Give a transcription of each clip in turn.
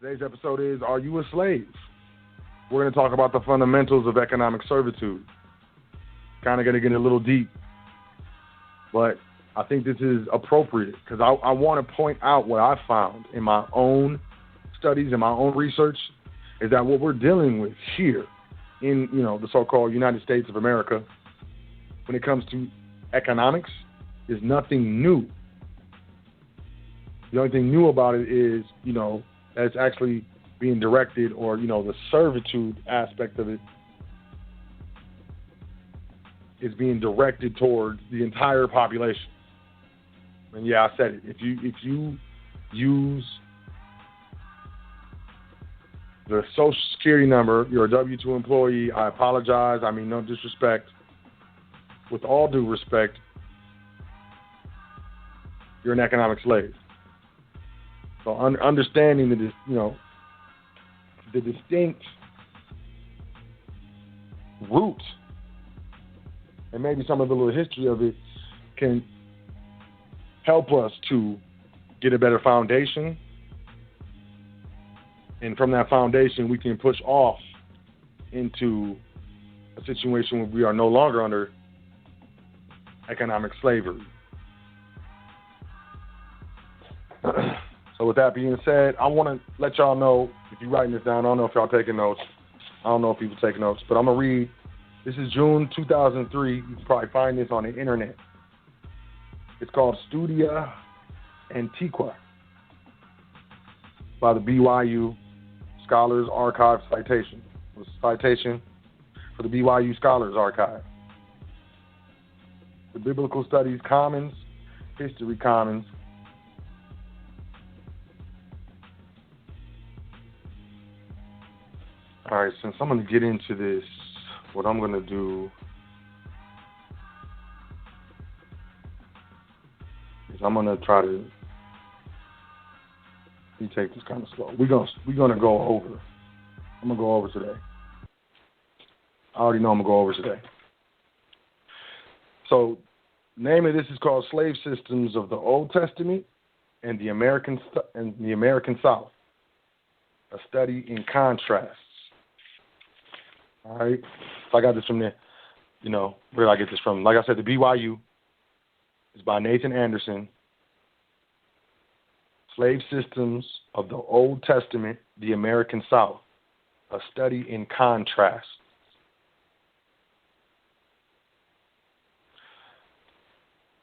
Today's episode is Are You a Slave? We're going to talk about the fundamentals of economic servitude. Kind of going to get a little deep, but I think this is appropriate because I want to point out what I found in my own studies and my own research is that what we're dealing with here in the so-called United States of America when it comes to economics is nothing new. The only thing new about it is, that it's actually being directed or, the servitude aspect of it is being directed towards the entire population. And yeah, I said it. If you use the Social Security number, you're a W-2 employee, I apologize. I mean, no disrespect. With all due respect, you're an economic slave. So understanding the distinct root and maybe some of the little history of it can help us to get a better foundation. And from that foundation, we can push off into a situation where we are no longer under economic slavery. So with that being said, I want to let y'all know, if you're writing this down, I don't know if y'all taking notes. I don't know if people take notes, but I'm going to read. This is June 2003. You can probably find this on the internet. It's called Studia Antiqua by the BYU Scholars Archive citation. It was a citation for the BYU Scholars Archive. The Biblical Studies Commons, History Commons. All right, since I'm going to get into this, what I'm going to do is I'm going to try to take this kind of slow. We're going to go over. I'm going to go over today. I already know I'm going to go over today. So, name of this is called Slave Systems of the Old Testament and the American South, a study in contrasts. All right. So I got this from where did I get this from? Like I said, the BYU is by Nathan Anderson. Slave Systems of the Old Testament, the American South, a study in contrast.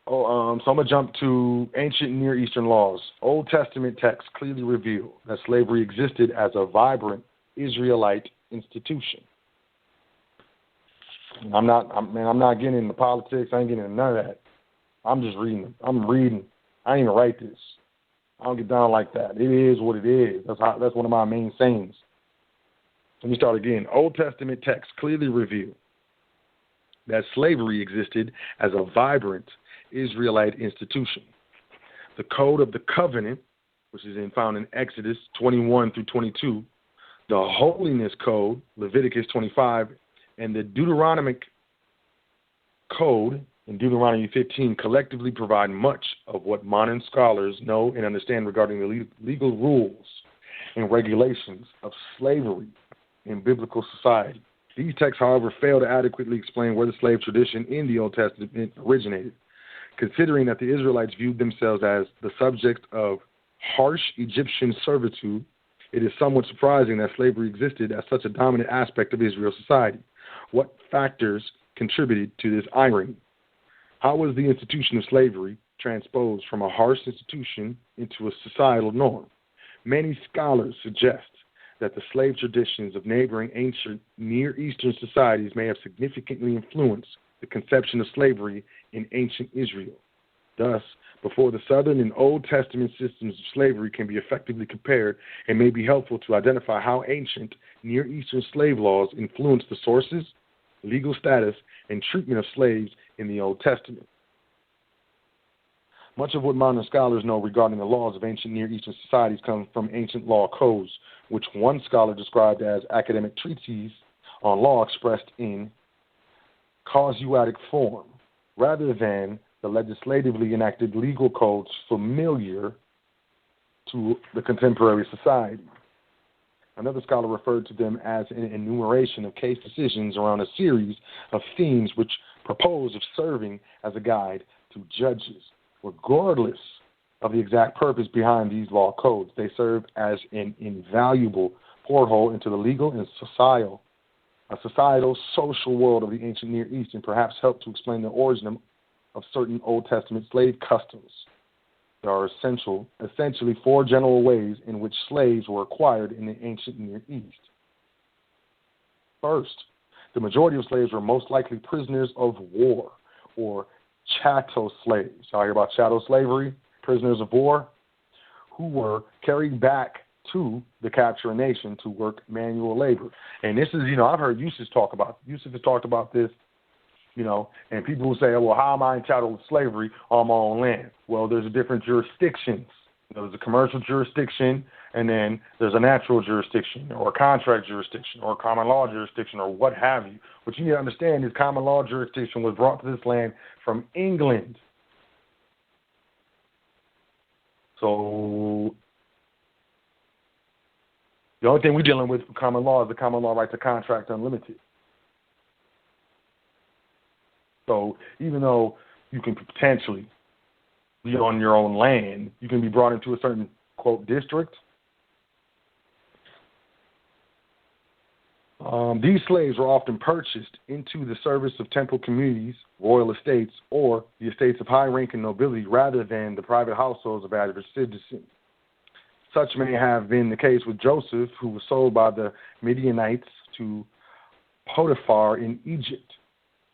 So I'm going to jump to ancient Near Eastern laws. Old Testament texts clearly reveal that slavery existed as a vibrant Israelite institution. I'm not getting into politics. I ain't getting into none of that. I'm just reading. I'm reading. I didn't even write this. I don't get down like that. It is what it is. That's one of my main sayings. Let me start again. Old Testament texts clearly reveal that slavery existed as a vibrant Israelite institution. The Code of the Covenant, which is found in Exodus 21 through 22, the Holiness Code, Leviticus 25, and the Deuteronomic Code in Deuteronomy 15 collectively provide much of what modern scholars know and understand regarding the legal rules and regulations of slavery in biblical society. These texts, however, fail to adequately explain where the slave tradition in the Old Testament originated. Considering that the Israelites viewed themselves as the subject of harsh Egyptian servitude, it is somewhat surprising that slavery existed as such a dominant aspect of Israel's society. What factors contributed to this irony? How was the institution of slavery transposed from a harsh institution into a societal norm? Many scholars suggest that the slave traditions of neighboring ancient Near Eastern societies may have significantly influenced the conception of slavery in ancient Israel. Thus, before the Southern and Old Testament systems of slavery can be effectively compared, it may be helpful to identify how ancient Near Eastern slave laws influenced the sources, legal status, and treatment of slaves in the Old Testament. Much of what modern scholars know regarding the laws of ancient Near Eastern societies comes from ancient law codes, which one scholar described as academic treatises on law expressed in casuistic form, rather than the legislatively enacted legal codes familiar to the contemporary society. Another scholar referred to them as an enumeration of case decisions around a series of themes which propose of serving as a guide to judges. Regardless of the exact purpose behind these law codes, they serve as an invaluable porthole into the legal and societal social world of the ancient Near East, and perhaps help to explain the origin of certain Old Testament slave customs. There are essentially four general ways in which slaves were acquired in the ancient Near East. First, the majority of slaves were most likely prisoners of war, or chattel slaves. Y'all hear about chattel slavery? Prisoners of war, who were carried back to the capturing nation to work manual labor. And this is, I've heard Yusuf has talked about this, and people will say, well, how am I entitled to slavery on my own land? Well, there's different jurisdictions. There's a commercial jurisdiction, and then there's a natural jurisdiction, or a contract jurisdiction, or a common law jurisdiction, or what have you. What you need to understand is common law jurisdiction was brought to this land from England. So the only thing we're dealing with common law is the common law right to contract unlimited. So even though you can potentially be on your own land, you can be brought into a certain, quote, district. These slaves were often purchased into the service of temple communities, royal estates, or the estates of high-ranking nobility rather than the private households of average citizens. Such may have been the case with Joseph, who was sold by the Midianites to Potiphar in Egypt.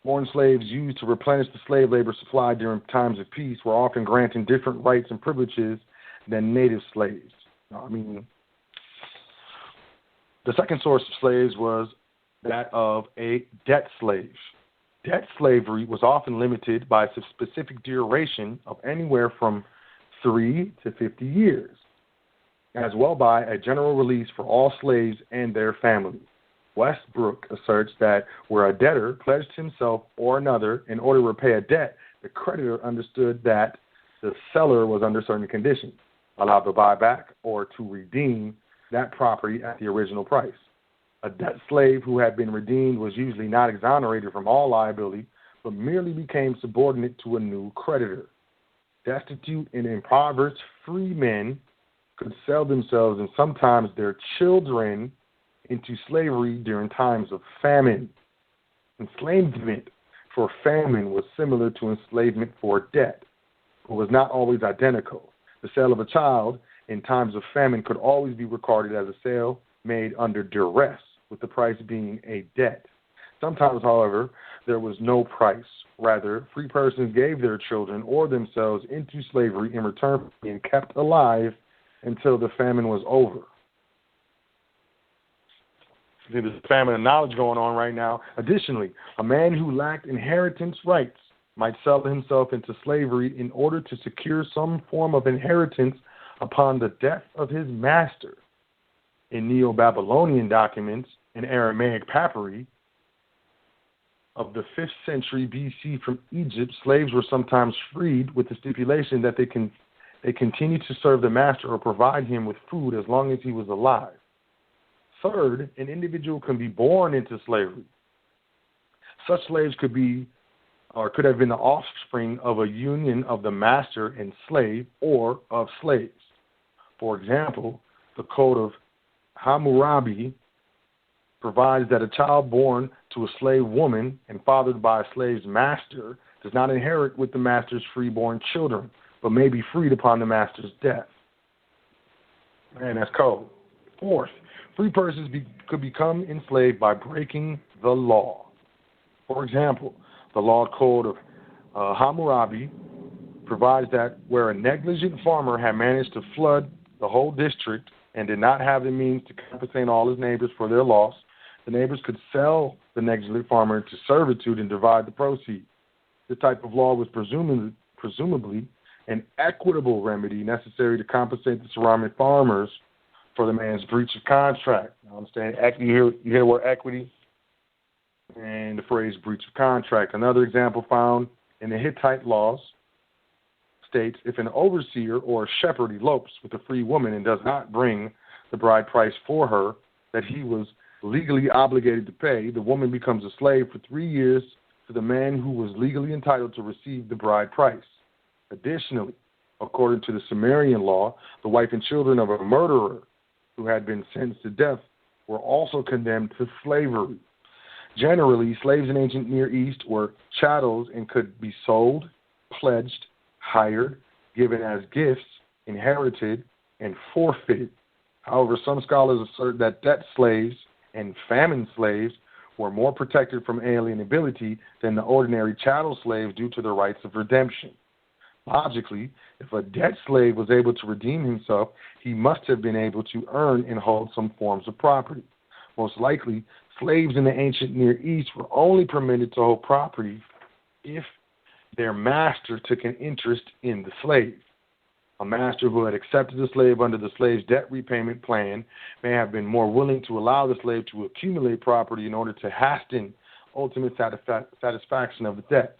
Foreign slaves used to replenish the slave labor supply during times of peace were often granted different rights and privileges than native slaves. The second source of slaves was that of a debt slave. Debt slavery was often limited by a specific duration of anywhere from 3 to 50 years, as well by a general release for all slaves and their families. Westbrook asserts that where a debtor pledged himself or another in order to repay a debt, the creditor understood that the seller was under certain conditions, allowed to buy back or to redeem that property at the original price. A debt slave who had been redeemed was usually not exonerated from all liability, but merely became subordinate to a new creditor. Destitute and impoverished free men could sell themselves and sometimes their children into slavery during times of famine. Enslavement for famine was similar to enslavement for debt, but was not always identical. The sale of a child in times of famine could always be regarded as a sale made under duress, with the price being a debt. Sometimes, however, there was no price. Rather, free persons gave their children or themselves into slavery in return for being kept alive until the famine was over. There's a famine of knowledge going on right now. Additionally, a man who lacked inheritance rights might sell himself into slavery in order to secure some form of inheritance upon the death of his master. In Neo-Babylonian documents and Aramaic papyri of the 5th century BC from Egypt, slaves were sometimes freed with the stipulation that they continued to serve the master or provide him with food as long as he was alive. Third, an individual can be born into slavery. Such slaves could have been the offspring of a union of the master and slave or of slaves. For example, the Code of Hammurabi provides that a child born to a slave woman and fathered by a slave's master does not inherit with the master's freeborn children, but may be freed upon the master's death. Man, that's cold. Fourth, free persons could become enslaved by breaking the law. For example, the law code of Hammurabi provides that where a negligent farmer had managed to flood the whole district and did not have the means to compensate all his neighbors for their loss, the neighbors could sell the negligent farmer into servitude and divide the proceeds. This type of law was presumably an equitable remedy necessary to compensate the surrounding farmers for the man's breach of contract. You understand? You hear the word equity and the phrase breach of contract. Another example found in the Hittite laws states, if an overseer or a shepherd elopes with a free woman and does not bring the bride price for her, that he was legally obligated to pay, the woman becomes a slave for 3 years to the man who was legally entitled to receive the bride price. Additionally, according to the Sumerian law, the wife and children of a murderer who had been sentenced to death were also condemned to slavery. Generally, slaves in ancient Near East were chattels and could be sold, pledged, hired, given as gifts, inherited, and forfeited. However, some scholars assert that debt slaves and famine slaves were more protected from alienability than the ordinary chattel slaves due to their rights of redemption. Logically, if a debt slave was able to redeem himself, he must have been able to earn and hold some forms of property. Most likely, slaves in the ancient Near East were only permitted to hold property if their master took an interest in the slave. A master who had accepted the slave under the slave's debt repayment plan may have been more willing to allow the slave to accumulate property in order to hasten ultimate satisfaction of the debt.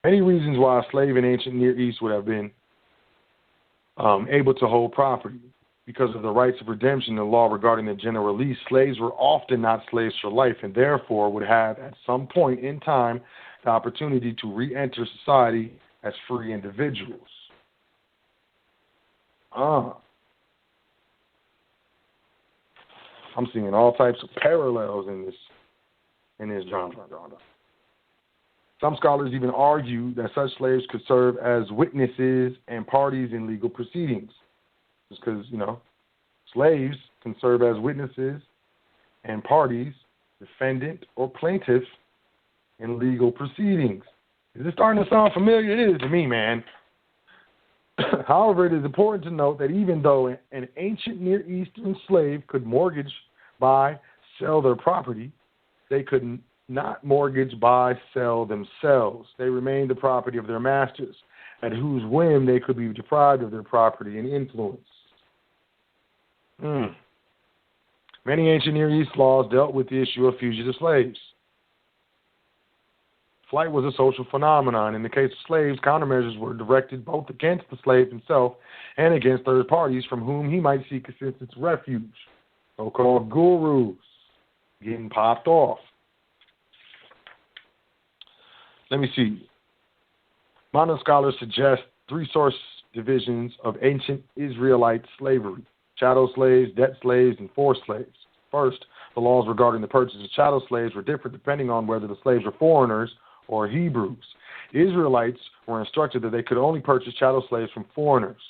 Many reasons why a slave in ancient Near East would have been able to hold property. Because of the rights of redemption and law regarding the general release, slaves were often not slaves for life and therefore would have at some point in time the opportunity to re-enter society as free individuals. I'm seeing all types of parallels in this genre. Some scholars even argue that such slaves could serve as witnesses and parties in legal proceedings. Just because, slaves can serve as witnesses and parties, defendant or plaintiff in legal proceedings. Is this starting to sound familiar? It is to me, man. However, it is important to note that even though an ancient Near Eastern slave could mortgage, buy, sell their property, they could not mortgage, buy, sell themselves. They remained the property of their masters, at whose whim they could be deprived of their property and influence. Many ancient Near East laws dealt with the issue of fugitive slaves. Flight was a social phenomenon. In the case of slaves, countermeasures were directed both against the slave himself and against third parties from whom he might seek assistance refuge. So-called gurus getting popped off. Let me see. Modern scholars suggest 3 source divisions of ancient Israelite slavery: chattel slaves, debt slaves, and forced slaves. First, the laws regarding the purchase of chattel slaves were different depending on whether the slaves were foreigners or Hebrews. Israelites were instructed that they could only purchase chattel slaves from foreigners.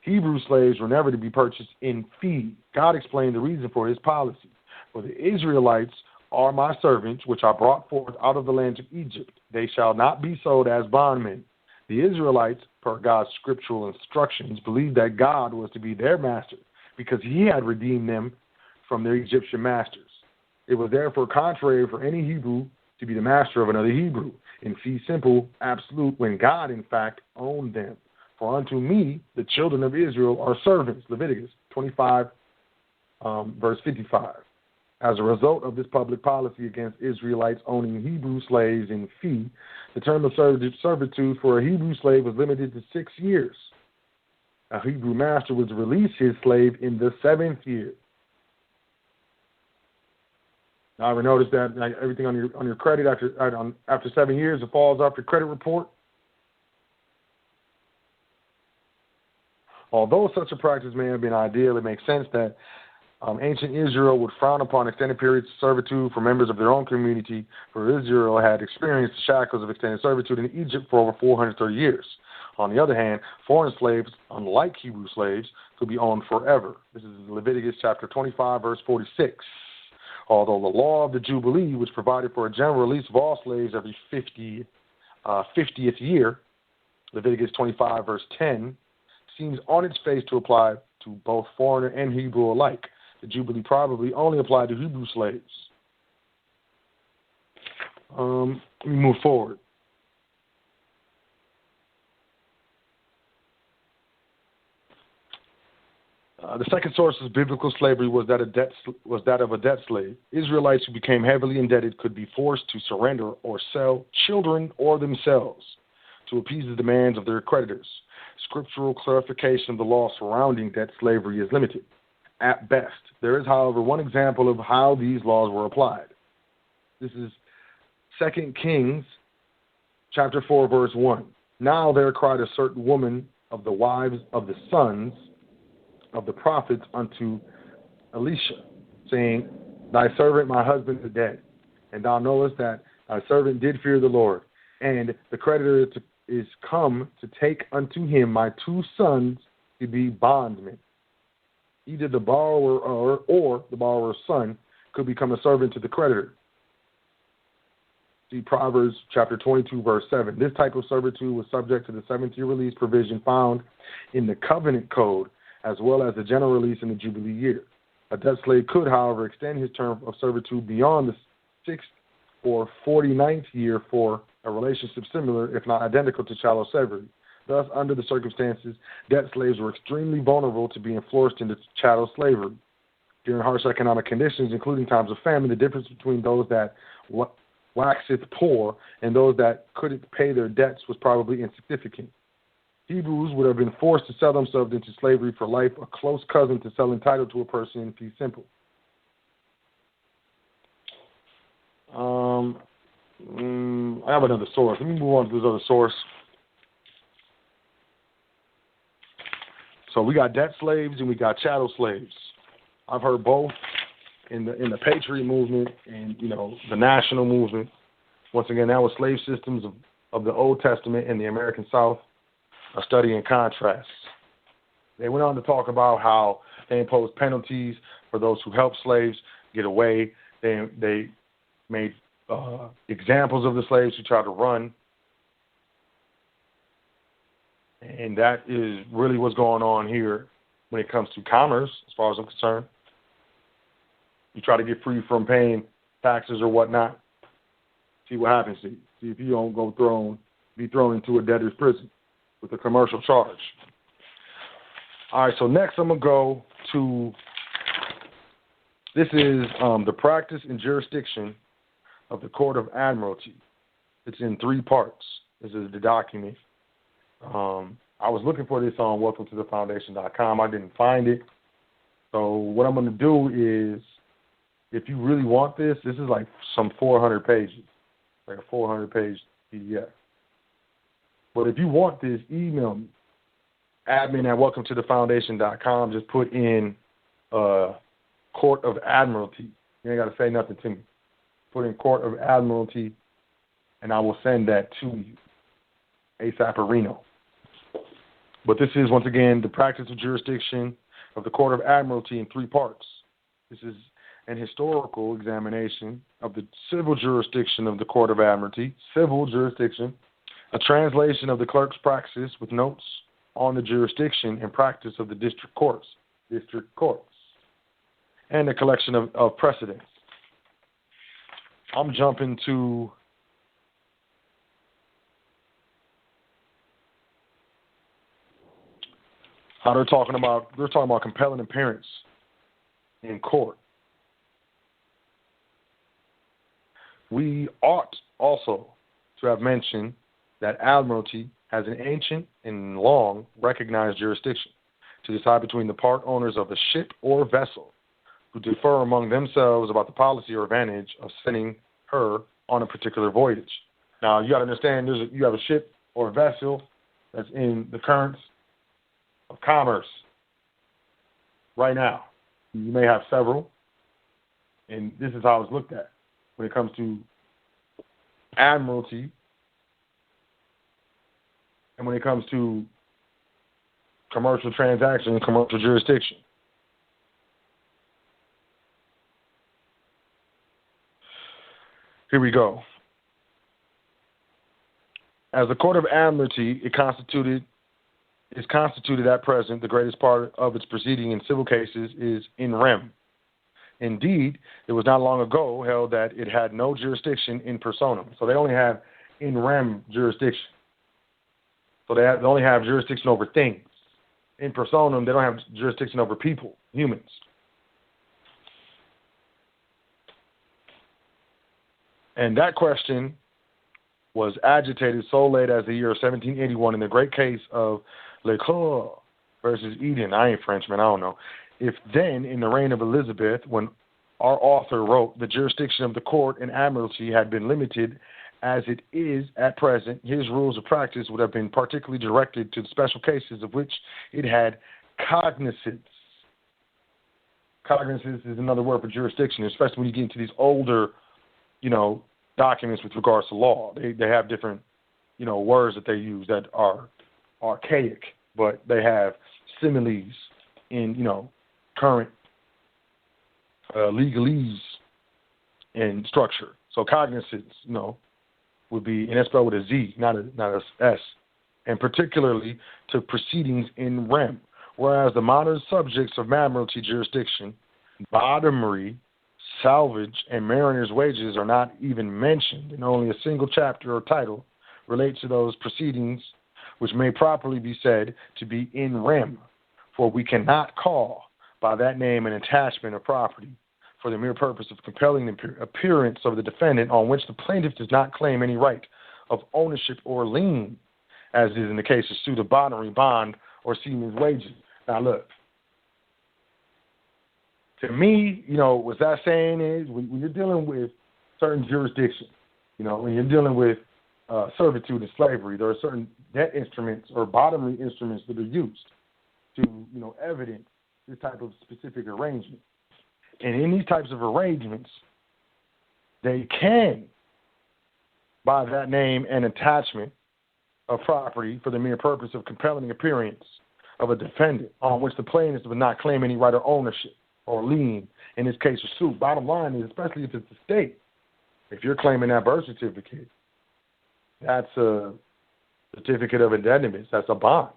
Hebrew slaves were never to be purchased in fee. God explained the reason for his policy. For the Israelites are my servants, which I brought forth out of the land of Egypt. They shall not be sold as bondmen. The Israelites, per God's scriptural instructions, believed that God was to be their master because he had redeemed them from their Egyptian masters. It was therefore contrary for any Hebrew to be the master of another Hebrew, in fee simple, absolute, when God, in fact, owned them. For unto me, the children of Israel are servants, Leviticus 25, verse 55. As a result of this public policy against Israelites owning Hebrew slaves in fee, the term of servitude for a Hebrew slave was limited to 6 years. A Hebrew master was to release his slave in the 7th year. Now, ever notice that everything on your credit after 7 years it falls off your credit report? Although such a practice may have been ideal, it makes sense that ancient Israel would frown upon extended periods of servitude for members of their own community, for Israel had experienced the shackles of extended servitude in Egypt for over 430 years. On the other hand, foreign slaves, unlike Hebrew slaves, could be owned forever. This is Leviticus chapter 25, verse 46. Although the law of the Jubilee, which provided for a general release of all slaves every 50th year, Leviticus 25, verse 10, seems on its face to apply to both foreigner and Hebrew alike. The Jubilee probably only applied to Hebrew slaves. Let me move forward. The second source of biblical slavery was that of a debt slave. Israelites who became heavily indebted could be forced to surrender or sell children or themselves to appease the demands of their creditors. Scriptural clarification of the law surrounding debt slavery is limited. at best. There is, however, one example of how these laws were applied. This is 2 Kings chapter 4, verse 1. Now there cried a certain woman of the wives of the sons of the prophets unto Elisha, saying, Thy servant my husband is dead, and thou knowest that thy servant did fear the Lord, and the creditor is come to take unto him my 2 sons to be bondmen. Either the borrower or the borrower's son could become a servant to the creditor. See Proverbs chapter 22, verse 7. This type of servitude was subject to the 7th year release provision found in the covenant code, as well as the general release in the Jubilee year. A debt slave could, however, extend his term of servitude beyond the 6th or 49th year for a relationship similar, if not identical, to chattel slavery. Thus, under the circumstances, debt slaves were extremely vulnerable to being forced into chattel slavery. During harsh economic conditions, including times of famine, the difference between those that waxeth poor and those that couldn't pay their debts was probably insignificant. Hebrews would have been forced to sell themselves into slavery for life, a close cousin to selling title to a person in fee simple. I have another source. Let me move on to this other source. So we got debt slaves and we got chattel slaves. I've heard both in the Patriot movement and, the national movement. Once again, that was slave systems of the Old Testament in the American South, a study in contrast. They went on to talk about how they imposed penalties for those who helped slaves get away. They made examples of the slaves who tried to run. And that is really what's going on here when it comes to commerce, as far as I'm concerned. You try to get free from paying taxes or whatnot. See what happens to you. See if you don't be thrown into a debtor's prison with a commercial charge. All right, so next I'm going to go to, this is the practice and jurisdiction of the Court of Admiralty. It's in 3 parts. This is the document. I was looking for this on welcometothefoundation.com. I didn't find it. So what I'm going to do is, if you really want this is like some 400 pages, like a 400-page PDF. But if you want this, email me, admin@welcometothefoundation.com. Just put in Court of Admiralty. You ain't got to say nothing to me. Put in Court of Admiralty, and I will send that to you. ASAParino. But this is, once again, the practice of jurisdiction of the Court of Admiralty in 3 parts. This is an historical examination of the civil jurisdiction of the Court of Admiralty, civil jurisdiction, a translation of the clerk's praxis with notes on the jurisdiction and practice of the district courts, and a collection of precedents. I'm jumping to how they're talking about compelling appearance in court. We ought also to have mentioned that Admiralty has an ancient and long recognized jurisdiction to decide between the part owners of a ship or vessel who differ among themselves about the policy or advantage of sending her on a particular voyage. Now, you got to understand, you have a ship or a vessel that's in the currents of commerce right now. You may have several, and this is how it's looked at when it comes to admiralty and when it comes to commercial transaction and commercial jurisdiction. Here we go. As the Court of Admiralty, is constituted at present. The greatest part of its proceeding in civil cases is in rem. Indeed, it was not long ago held that it had no jurisdiction in personam. So they only have in rem jurisdiction. So they only have jurisdiction over things. In personam, they don't have jurisdiction over people, humans. And that question was agitated so late as the year 1781 in the great case of Le Coeur versus Eden. I ain't Frenchman, I don't know. If then, in the reign of Elizabeth, when our author wrote, the jurisdiction of the court and admiralty had been limited as it is at present, his rules of practice would have been particularly directed to the special cases of which it had cognizance. Cognizance is another word for jurisdiction, especially when you get into these older, documents with regards to law. They have different, words that they use that are archaic, but they have similes in, current legalese and structure. So cognizance, would be, and that's spelled with a Z, not a S, and particularly to proceedings in rem, whereas the modern subjects of admiralty jurisdiction, bottomry, salvage, and mariner's wages are not even mentioned, and only a single chapter or title relates to those proceedings, which may properly be said to be in rem, for we cannot call by that name an attachment of property for the mere purpose of compelling the appearance of the defendant on which the plaintiff does not claim any right of ownership or lien, as is in the case of suit of bottomry, bond, or seaman's wages. Now, look, to me, what that's saying is when you're dealing with certain jurisdictions, when you're dealing with servitude and slavery, there are certain debt instruments or bottomry instruments that are used to, evidence this type of specific arrangement. And in these types of arrangements, they can, by that name, an attachment of property for the mere purpose of compelling the appearance of a defendant on which the plaintiff does not claim any right of ownership or lien in this case of suit. Bottom line is, especially if it's the state, if you're claiming that birth certificate, that's a certificate of indebtedness. That's a bond.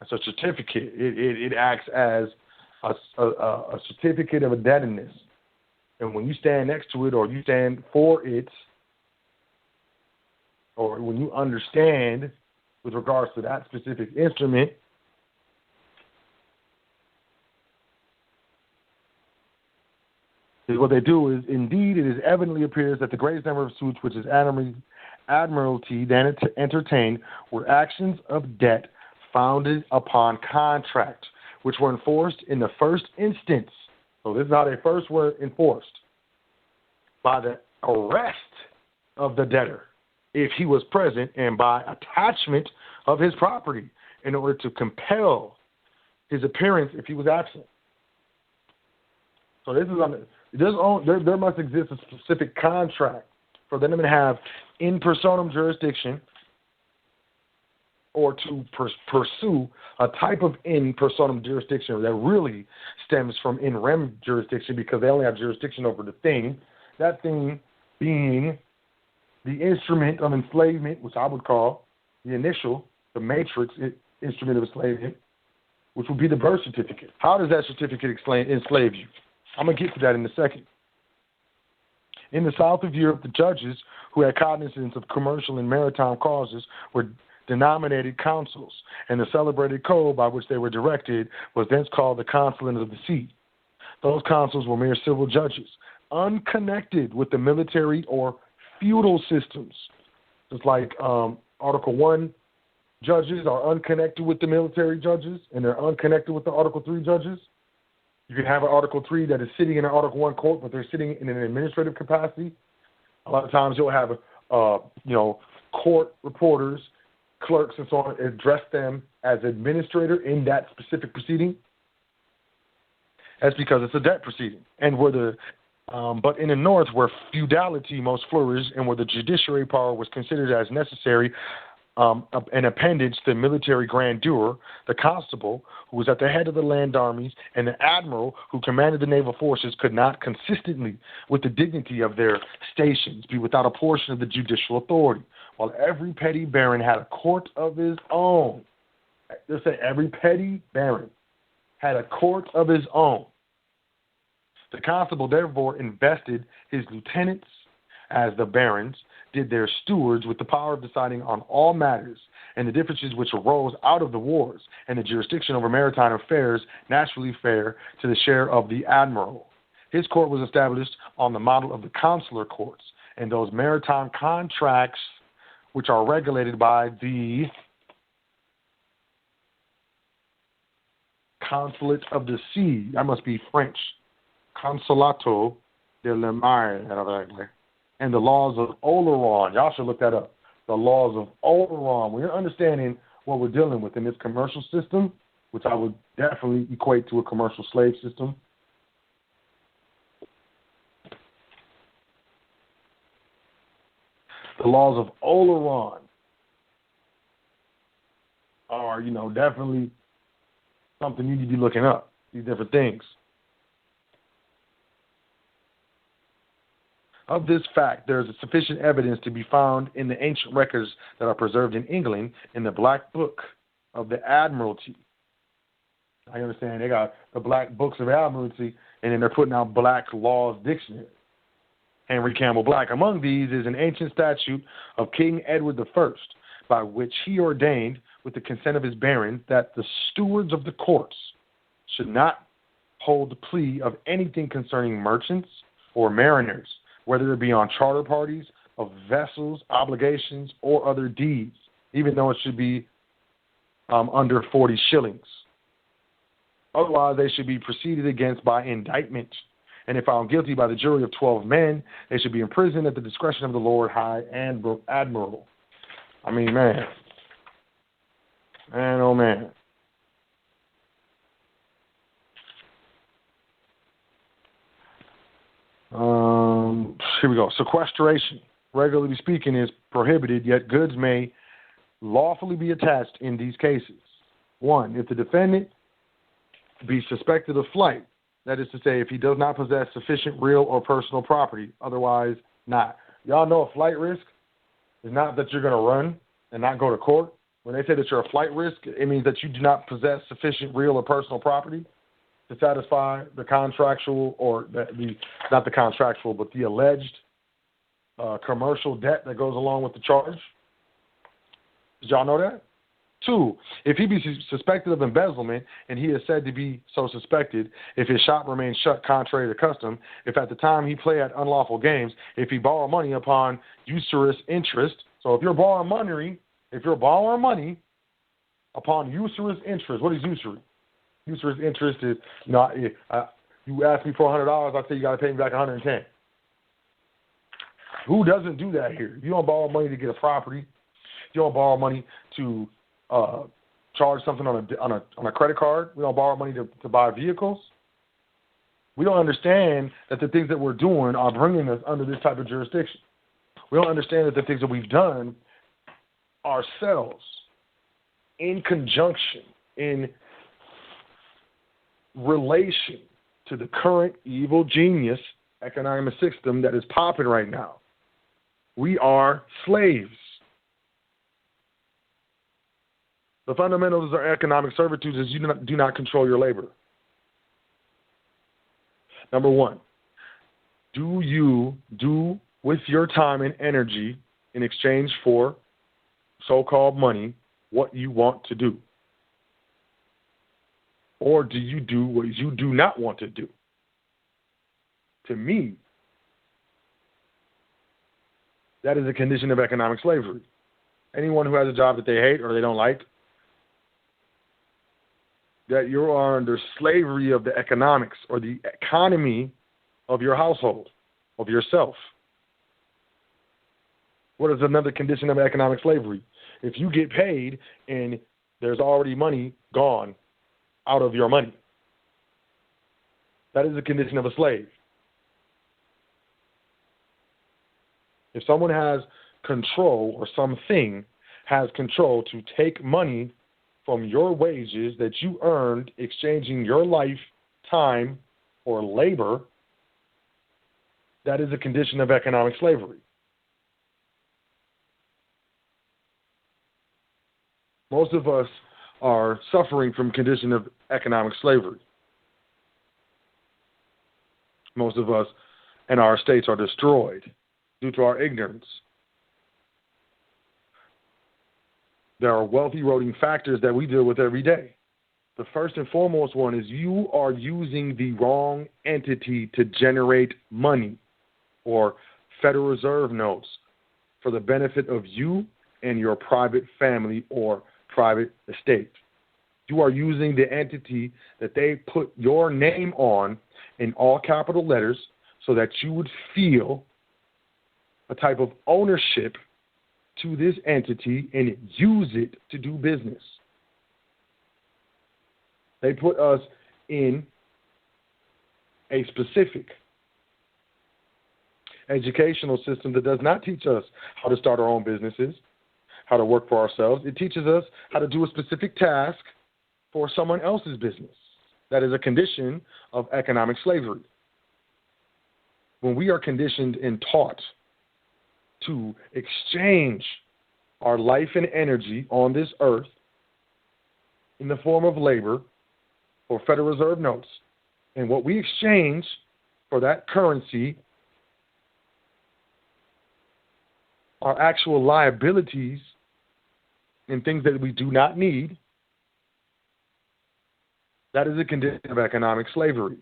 That's a certificate. It acts as a certificate of indebtedness. And when you stand next to it or you stand for it, or when you understand with regards to that specific instrument, what they do is, indeed, it evidently appears that the greatest number of suits which is admiralty then entertained were actions of debt founded upon contract, which were enforced in the first instance. So this is how they first were enforced. By the arrest of the debtor, if he was present, and by attachment of his property in order to compel his appearance if he was absent. So this is there must exist a specific contract for them to have in personam jurisdiction, or to pursue a type of in personam jurisdiction that really stems from in rem jurisdiction, because they only have jurisdiction over the thing, that thing being the instrument of enslavement, which I would call the initial, the matrix instrument of enslavement, which would be the birth certificate. How does that certificate enslave you? I'm going to get to that in a second. In the south of Europe, the judges who had cognizance of commercial and maritime causes were denominated consuls, and the celebrated code by which they were directed was thence called the consulate of the sea. Those consuls were mere civil judges, unconnected with the military or feudal systems. Just like Article 1 judges are unconnected with the military judges, and they're unconnected with the Article 3 judges. You can have an Article 3 that is sitting in an Article 1 court, but they're sitting in an administrative capacity. A lot of times you'll have, court reporters, clerks, and so on, address them as administrator in that specific proceeding. That's because it's a debt proceeding. And but in the North, where feudality most flourished and where the judiciary power was considered as necessary, an appendage to the military grandeur, the constable, who was at the head of the land armies, and the admiral, who commanded the naval forces, could not consistently with the dignity of their stations be without a portion of the judicial authority, while every petty baron had a court of his own. Let's say every petty baron had a court of his own. The constable therefore invested his lieutenants, as the barons did their stewards, with the power of deciding on all matters and the differences which arose out of the wars, and the jurisdiction over maritime affairs naturally fair to the share of the admiral. His court was established on the model of the consular courts, and those maritime contracts which are regulated by the consulate of the sea. That must be French. Consolato de la Mer. And the laws of Oleron. Y'all should look that up. The laws of Oleron. We're understanding what we're dealing with in this commercial system, which I would definitely equate to a commercial slave system. The laws of Oleron are, definitely something you need to be looking up, these different things. Of this fact, there is sufficient evidence to be found in the ancient records that are preserved in England in the Black Book of the Admiralty. I understand they got the Black Books of Admiralty, and then they're putting out Black Laws Dictionary. Henry Campbell Black. Among these is an ancient statute of King Edward I, by which he ordained, with the consent of his barons, that the stewards of the courts should not hold the plea of anything concerning merchants or mariners, whether it be on charter parties, of vessels, obligations, or other deeds, even though it should be under 40 shillings. Otherwise, they should be proceeded against by indictment. And if found guilty by the jury of 12 men, they should be imprisoned at the discretion of the Lord High Admiral. I mean, man. Man, oh, man. Here we go. Sequestration, regularly speaking, is prohibited, yet goods may lawfully be attached in these cases. 1, if the defendant be suspected of flight, that is to say, if he does not possess sufficient real or personal property, otherwise not. Y'all know a flight risk is not that you're going to run and not go to court. When they say that you're a flight risk, it means that you do not possess sufficient real or personal property to satisfy the contractual or not the contractual, but the alleged commercial debt that goes along with the charge. Did y'all know that? 2, if he be suspected of embezzlement, and he is said to be so suspected, if his shop remains shut contrary to custom, if at the time he play at unlawful games, if he borrow money upon usurious interest. So if you're borrowing money upon usurious interest, what is usury? Usurious interest is, you ask me for $100, I say you got to pay me back $110. Who doesn't do that here? You don't borrow money to get a property. You don't borrow money to charge something on a credit card. We don't borrow money to buy vehicles. We don't understand that the things that we're doing are bringing us under this type of jurisdiction. We don't understand that the things that we've done ourselves in conjunction, in relation to the current evil genius economic system that is popping right now. We are slaves. The fundamentals of economic servitude is you do not control your labor. Number 1, do you do with your time and energy in exchange for so-called money what you want to do? Or do you do what you do not want to do? To me, that is a condition of economic slavery. Anyone who has a job that they hate or they don't like, that you are under slavery of the economics or the economy of your household, of yourself. What is another condition of economic slavery? If you get paid and there's already money gone out of your money, that is a condition of a slave. If someone has control or something has control to take money from your wages that you earned exchanging your life, time, or labor, that is a condition of economic slavery. Most of us are suffering from condition of economic slavery. Most of us and our states are destroyed due to our ignorance. There are wealth eroding factors that we deal with every day. The first and foremost one is you are using the wrong entity to generate money or Federal Reserve notes for the benefit of you and your private family or private estate. You are using the entity that they put your name on in all capital letters so that you would feel a type of ownership to this entity and use it to do business. They put us in a specific educational system that does not teach us how to start our own businesses, how to work for ourselves. It teaches us how to do a specific task for someone else's business. That is a condition of economic slavery. When we are conditioned and taught to exchange our life and energy on this earth in the form of labor or Federal Reserve notes, and what we exchange for that currency are actual liabilities and things that we do not need, that is a condition of economic slavery.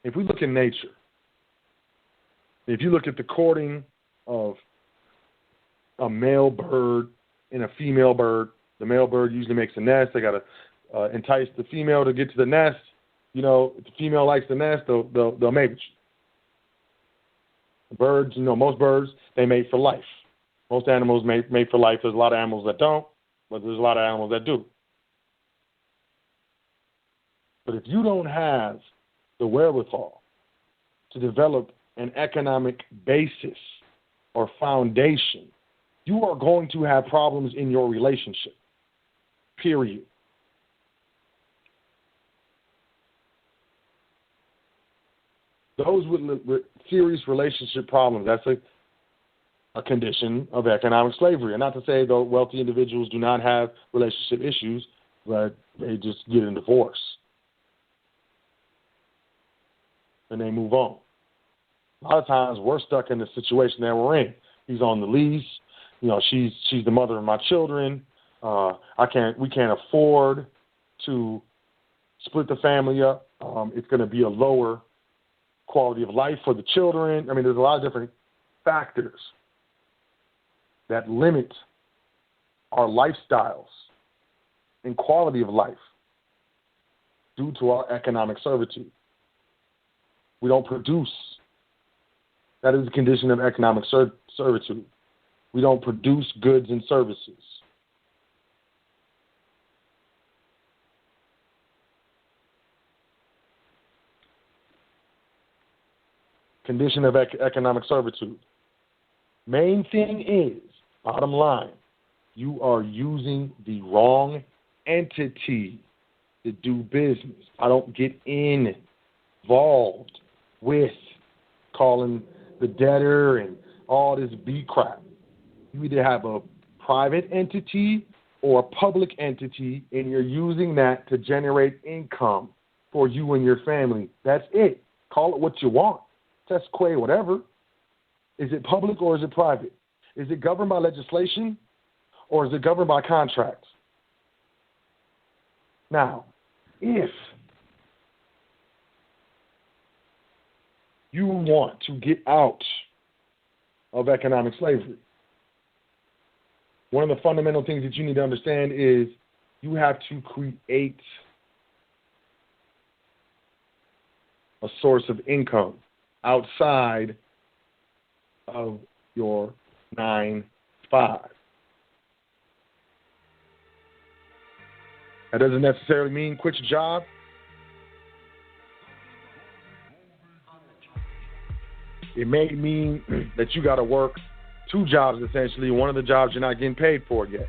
If we look in nature, if you look at the courting of a male bird and a female bird, the male bird usually makes a nest. They got to entice the female to get to the nest. You know, if the female likes the nest, they'll mate with you. Birds, you know, most birds, they mate for life. Most animals mate for life. There's a lot of animals that don't, but there's a lot of animals that do. But if you don't have the wherewithal to develop an economic basis or foundation, you are going to have problems in your relationship, period. Those with serious relationship problems, that's a condition of economic slavery. And not to say, though, wealthy individuals do not have relationship issues, but they just get in divorce. And they move on. A lot of times we're stuck in the situation that we're in. He's on the lease. You know, she's the mother of my children. We can't afford to split the family up. It's going to be a lower quality of life for the children. I mean, there's a lot of different factors that limit our lifestyles and quality of life due to our economic servitude. We don't produce. That is a condition of economic servitude. We don't produce goods and services. Condition of economic servitude. Main thing is, bottom line, you are using the wrong entity to do business. I don't get involved with calling the debtor and all this B crap. You either have a private entity or a public entity, and you're using that to generate income for you and your family. That's it. Call it what you want. Tesquay, whatever. Is it public or is it private? Is it governed by legislation or is it governed by contracts? Now, if you want to get out of economic slavery, one of the fundamental things that you need to understand is you have to create a source of income outside of your 9-5. That doesn't necessarily mean quit your job. It may mean that you got to work 2 jobs, essentially. One of the jobs you're not getting paid for yet.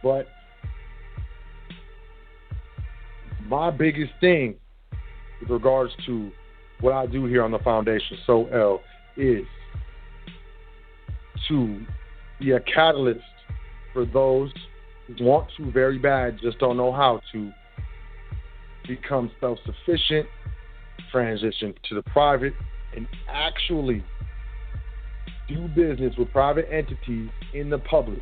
But my biggest thing with regards to what I do here on the foundation, So is to be a catalyst for those who want to very bad, just don't know how to, become self-sufficient, transition to the private, and actually do business with private entities in the public.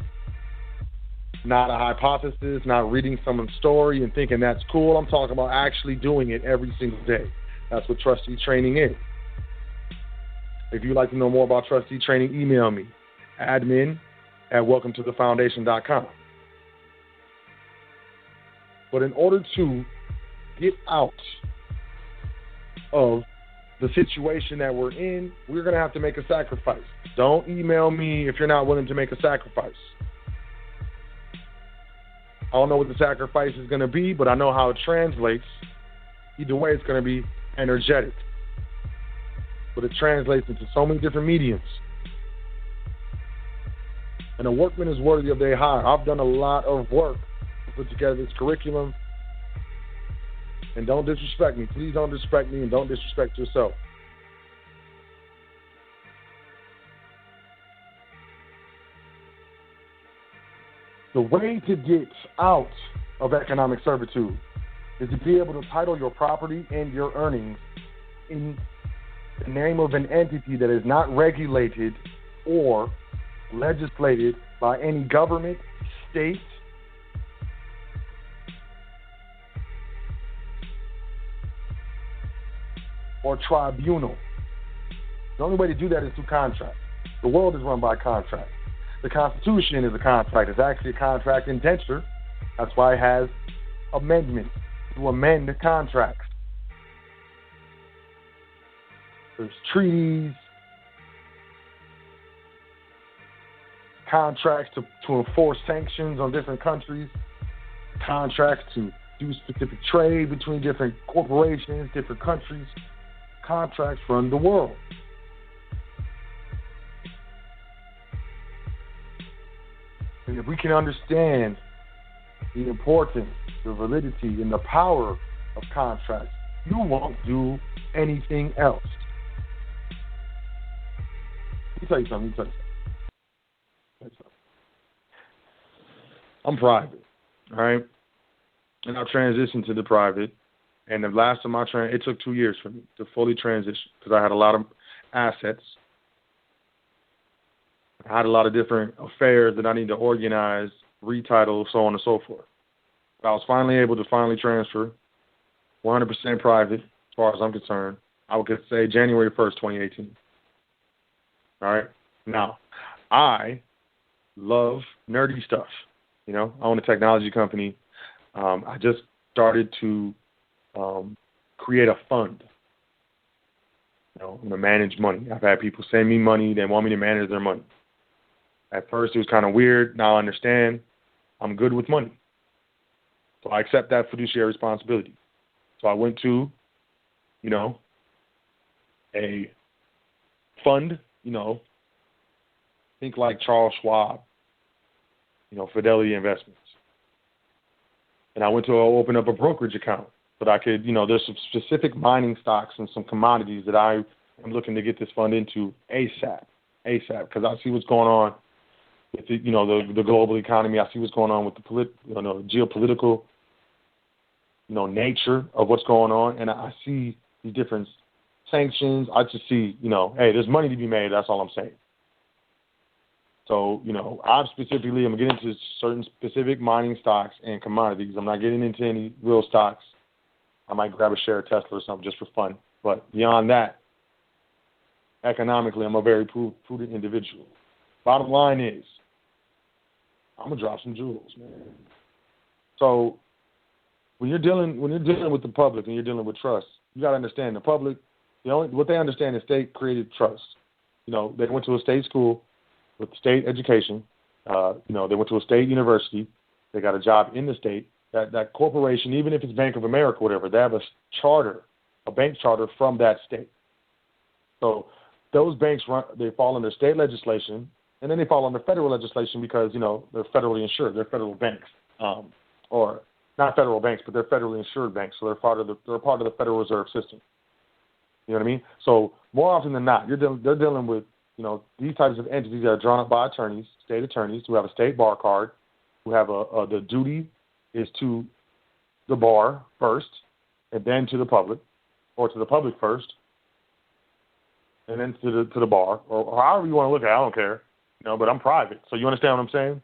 Not a hypothesis, not reading someone's story and thinking that's cool. I'm talking about actually doing it every single day. That's what trustee training is. If you'd like to know more about trustee training, email me, admin@welcometothefoundation.com. But in order to get out of the situation that we're in, we're going to have to make a sacrifice. Don't email me if you're not willing to make a sacrifice. I don't know what the sacrifice is going to be, but I know how it translates. Either way, it's going to be energetic. But it translates into so many different mediums. And a workman is worthy of their hire. I've done a lot of work to put together this curriculum. And don't disrespect me. Please don't disrespect me and don't disrespect yourself. The way to get out of economic servitude is to be able to title your property and your earnings in the name of an entity that is not regulated or legislated by any government, state, or tribunal. The only way to do that is through contract. The world is run by contract. The Constitution is a contract. It's actually a contract indenture. That's why it has amendments to amend the contracts. There's treaties, contracts to enforce sanctions on different countries, contracts to do specific trade between different corporations, different countries. Contracts run the world. And if we can understand the importance, the validity, and the power of contracts, you won't do anything else. Let me tell you something. I'm private, all right? And I transitioned to the private. And the last of my it took 2 years for me to fully transition because I had a lot of assets. I had a lot of different affairs that I need to organize, retitle, so on and so forth. But I was finally able to transfer 100% private as far as I'm concerned. I would say January 1st, 2018. All right? Now, I love nerdy stuff. You know, I own a technology company. I just started to create a fund. You know, I'm going to manage money. I've had people send me money. They want me to manage their money. At first, it was kind of weird. Now I understand. I'm good with money. So I accept that fiduciary responsibility. So I went to, you know, a fund, you know, think like Charles Schwab, you know, Fidelity Investments. And I went to open up a brokerage account so that I could, you know, there's some specific mining stocks and some commodities that I am looking to get this fund into ASAP, because I see what's going on with the, you know, the global economy. I see what's going on with the geopolitical, you know, nature of what's going on, and I see these different sanctions. I just see, you know, hey, there's money to be made. That's all I'm saying. So, you know, I'm getting into certain specific mining stocks and commodities. I'm not getting into any real stocks. I might grab a share of Tesla or something just for fun. But beyond that, economically, I'm a very prudent individual. Bottom line is, I'm gonna drop some jewels, man. So when you're dealing with the public and you're dealing with trust, you gotta understand the public. What they understand is state-created trust. You know, they went to a state school with state education. You know, they went to a state university. They got a job in the state. That corporation, even if it's Bank of America, whatever, they have a bank charter from that state. So those banks they fall under state legislation, and then they fall under federal legislation because, you know, they're federally insured. They're federal banks, or not federal banks, but they're federally insured banks. So they're part of the Federal Reserve System. You know what I mean? So more often than not, they're dealing with, you know, these types of entities that are drawn up by attorneys, state attorneys, who have a state bar card, who have the duty is to the bar first, and then to the public, or to the public first, and then to the bar, or however you want to look at it. I don't care, you know. But I'm private, so you understand what I'm saying?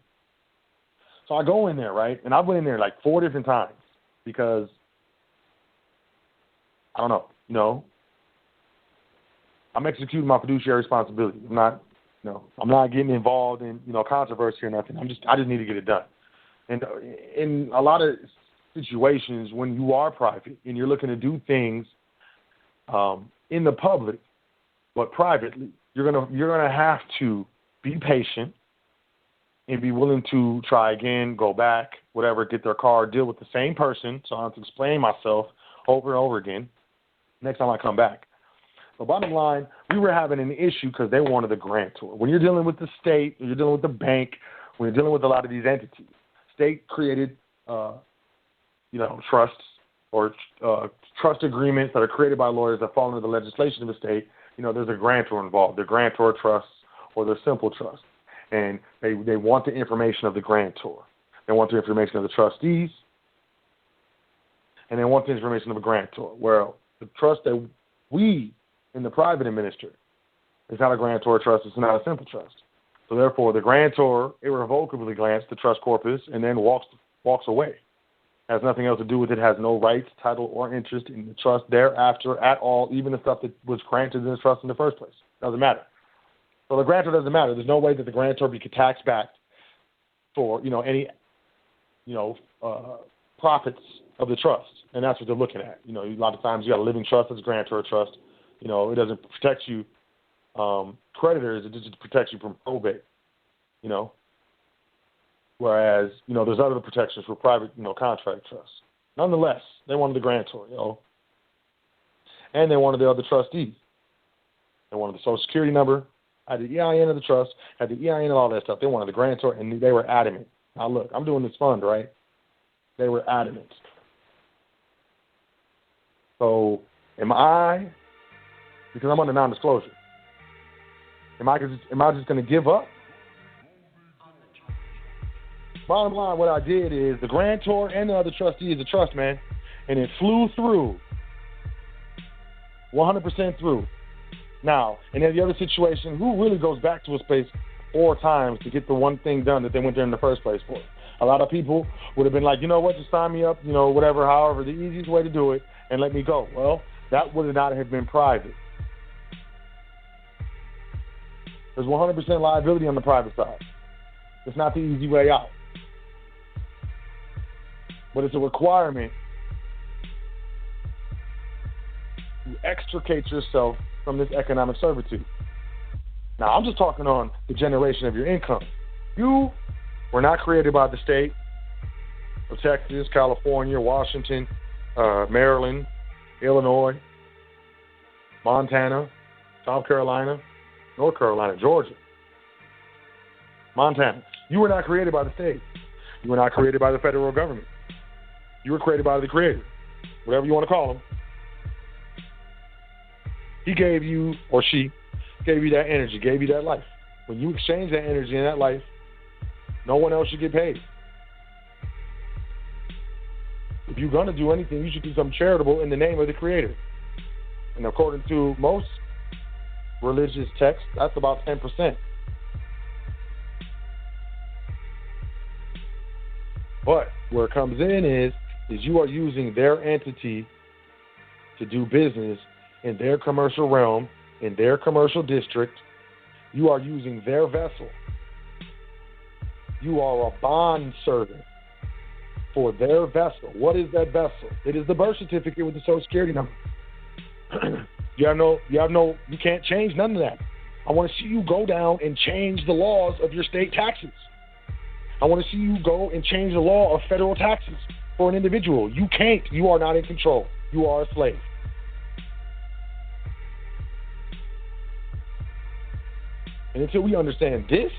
So I go in there, right, and I went in there like 4 different times because I don't know. I'm executing my fiduciary responsibility. I'm not getting involved in, controversy or nothing. I just need to get it done. And in a lot of situations, when you are private and you're looking to do things in the public, but privately, you're gonna have to be patient and be willing to try again, go back, whatever, get their car, deal with the same person, so I don't have to explain myself over and over again next time I come back. The bottom line, we were having an issue because they wanted the grantor. When you're dealing with the state, when you're dealing with the bank, when you're dealing with a lot of these entities, state created, trusts or trust agreements that are created by lawyers that fall under the legislation of the state. There's a grantor involved. They're grantor trusts or they're simple trusts. And they want the information of the grantor. They want the information of the trustees. And they want the information of the grantor. Well, the trust that we in the private administer is not a grantor trust. It's not a simple trust. So therefore, the grantor irrevocably grants the trust corpus and then walks away. Has nothing else to do with it. Has no rights, title, or interest in the trust thereafter at all, even the stuff that was granted in the trust in the first place. Doesn't matter. So the grantor doesn't matter. There's no way that the grantor be taxed back for, any, profits of the trust. And that's what they're looking at. A lot of times you got a living trust that's a grantor trust. It doesn't protect you, creditors. It just protects you from probate, Whereas, there's other protections for private, contract trusts. Nonetheless, they wanted the grantor, And they wanted the other trustees. They wanted the Social Security number, had the EIN of the trust, had the EIN and all that stuff. They wanted the grantor, and they were adamant. Now, look, I'm doing this fund, right? They were adamant. So, am I, because I'm under non-disclosure, am I just going to give up? Bottom line, what I did is the grantor and the other trustee is a trust, man, and it flew through, 100% through. Now, and then the other situation, who really goes back to a space 4 times to get the one thing done that they went there in the first place for? A lot of people would have been like, just sign me up, whatever, however, the easiest way to do it, and let me go. Well, that would not have been private. There's 100% liability on the private side. It's not the easy way out. But it's a requirement to extricate yourself from this economic servitude. Now, I'm just talking on the generation of your income. You were not created by the state of Texas, California, Washington, Maryland, Illinois, Montana, South Carolina, North Carolina, Georgia, Montana. You were not created by the state. You were not created by the federal government. You were created by the Creator, whatever you want to call him. He gave you, or she, gave you that energy, gave you that life. When you exchange that energy and that life, no one else should get paid. If you're going to do anything, you should do something charitable in the name of the Creator. And according to most religious texts, that's about 10%. But where it comes in is you are using their entity to do business in their commercial realm, in their commercial district. You are using their vessel. You are a bond servant for their vessel. What is that vessel? It is the birth certificate with the Social Security number. You can't change none of that. I want to see you go down and change the laws of your state taxes. I want to see you go and change the law of federal taxes for an individual. You can't. You are not in control. You are a slave. And until we understand this,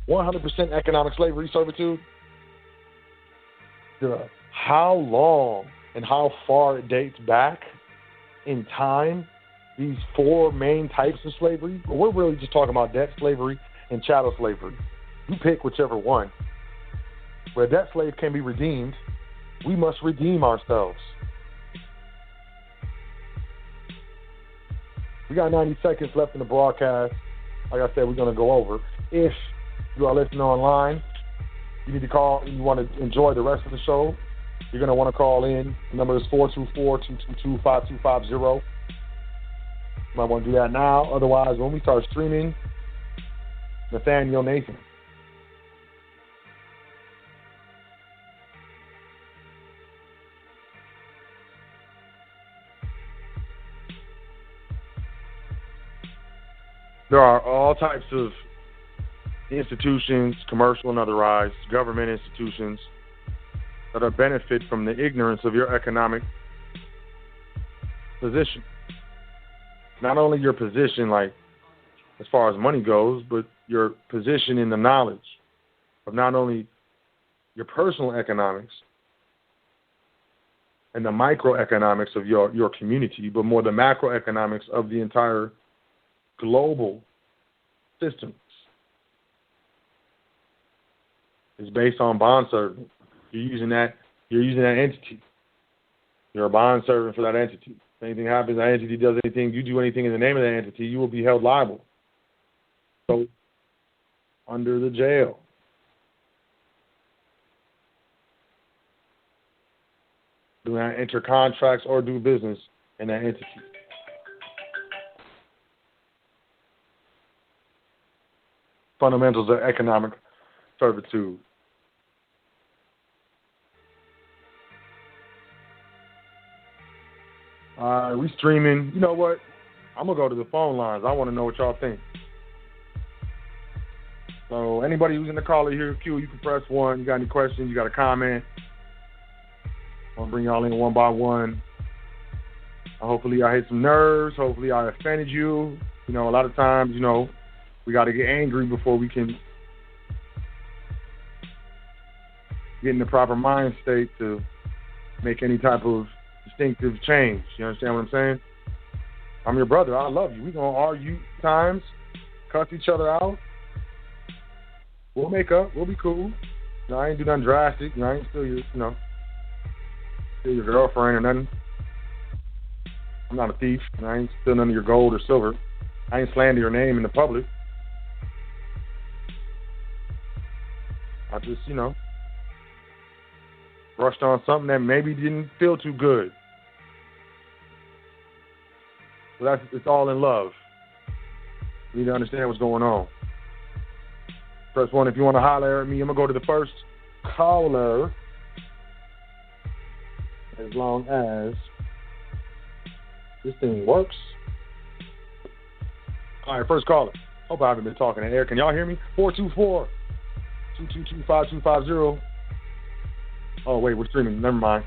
100% economic slavery, servitude, how long and how far it dates back in time, these 4 main types of slavery, we're really just talking about debt slavery and chattel slavery. You pick whichever one. Where a debt slave can be redeemed, we must redeem ourselves. We got 90 seconds left in the broadcast. Like I said, we're going to go over. If you are listening online, you need to call and you want to enjoy the rest of the show, You're going to want to call in. The number is 424-222-5250. You might want to do that now. Otherwise, when we start streaming, Nathaniel Nathan. There are all types of institutions, commercial and otherwise, government institutions, that are benefit from the ignorance of your economic position. Not only your position, like as far as money goes, but your position in the knowledge of not only your personal economics and the microeconomics of your community, but more the macroeconomics of the entire global systems. It's based on bond servant. You're using that entity. You're a bond servant for that entity. If anything happens, that entity does anything, you do anything in the name of that entity, you will be held liable. So, under the jail. Do not enter contracts or do business in that entity. Fundamentals of economic servitude. We streaming. You know what? I'm going to go to the phone lines. I want to know what y'all think. So anybody who's in the caller here, Q, you can press 1. You got any questions? You got a comment? I'll bring y'all in one by one. Hopefully I hit some nerves. Hopefully I offended you. You know, a lot of times, you know, we got to get angry before we can get in the proper mind state to make any type of distinctive change. You understand what I'm saying? I'm your brother. I love you. We're going to argue times, cuss each other out. We'll make up. We'll be cool. You know, I ain't do nothing drastic. You know, I ain't steal your, steal your girlfriend or nothing. I'm not a thief. You know, I ain't steal none of your gold or silver. I ain't slander your name in the public. I just, brushed on something that maybe didn't feel too good. But it's all in love. You need to understand what's going on. Press 1 if you want to holler at me. I'm going to go to the first caller. As long as this thing works. All right, first caller. Hope I haven't been talking in air. Can y'all hear me? 424-222-5250. Oh, wait, we're streaming. Never mind.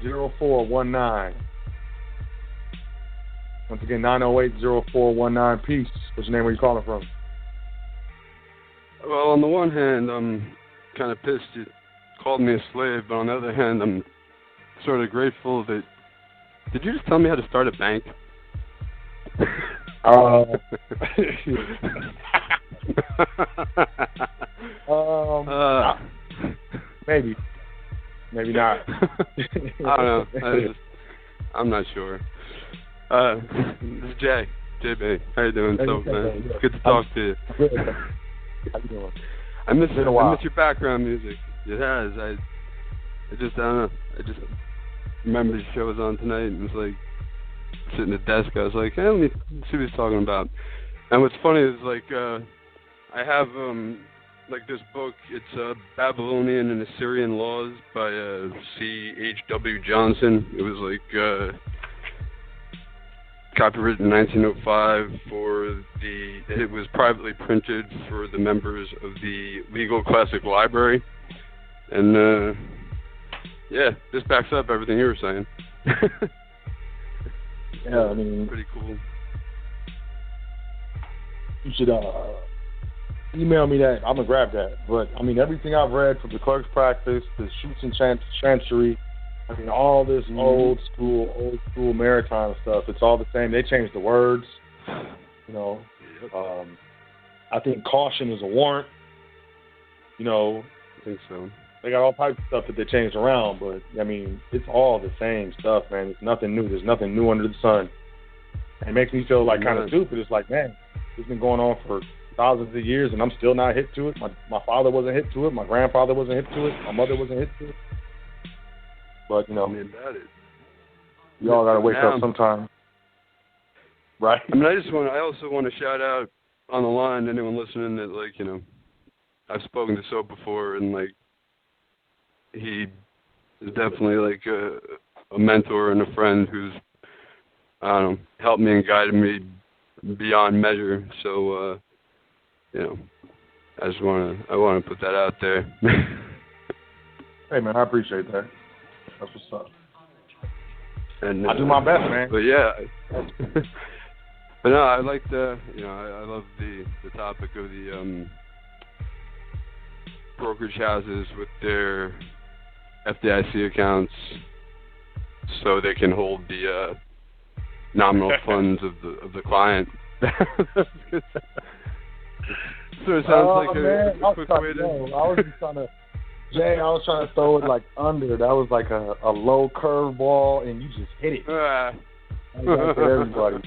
908-0419. Once again, 908-0419. Peace. What's your name? Where you calling from? Well, on the one hand, I'm kind of pissed you called me a slave, but on the other hand, I'm sort of grateful that... Did you just tell me how to start a bank? Maybe. Maybe not. I don't know. I'm not sure. This is Jay. JB. How you doing? So, man, it's good to talk to you. How you doing? I miss your background music. It has. I don't know. I just remember the show was on tonight and it was like sitting at the desk. I was like, hey, let me see what he's talking about. And what's funny is like I have like this book. It's Babylonian and Assyrian Laws by C.H.W. Johnson. It was like copyrighted in 1905 it was privately printed for the members of the Legal Classic Library. And yeah, this backs up everything you were saying. Yeah, I mean, pretty cool. You should email me that. I'm gonna grab that. But I mean, everything I've read from the clerk's practice, the shoots and chancery, I mean, all this old school maritime stuff. It's all the same. They changed the words. Yep. I think caution is a warrant. I think so. They got all types of stuff that they changed around, but I mean, it's all the same stuff, man. It's nothing new. There's nothing new under the sun. And it makes me feel like kind of stupid. It's like, man, it's been going on for thousands of years, and I'm still not hip to it. My father wasn't hip to it. My grandfather wasn't hip to it. My mother wasn't hip to it. But, you know, we all got to wake up sometime. Right? I mean, I also want to shout out on the line anyone listening that, like, you know, I've spoken to Sot before, and, like, he is definitely, like, a mentor and a friend who's, I don't know, helped me and guided me beyond measure. So, you know, I want to put that out there. Hey, man, I appreciate that. That's what's up. And I do my best, man. But yeah, but no, I like you know, I love the topic of the brokerage houses with their FDIC accounts, so they can hold the nominal funds of the client. So it sounds like a quick way to. I was just trying to. Jay, I was trying to throw it like under. That was like a low curve ball, and you just hit it. I got to everybody.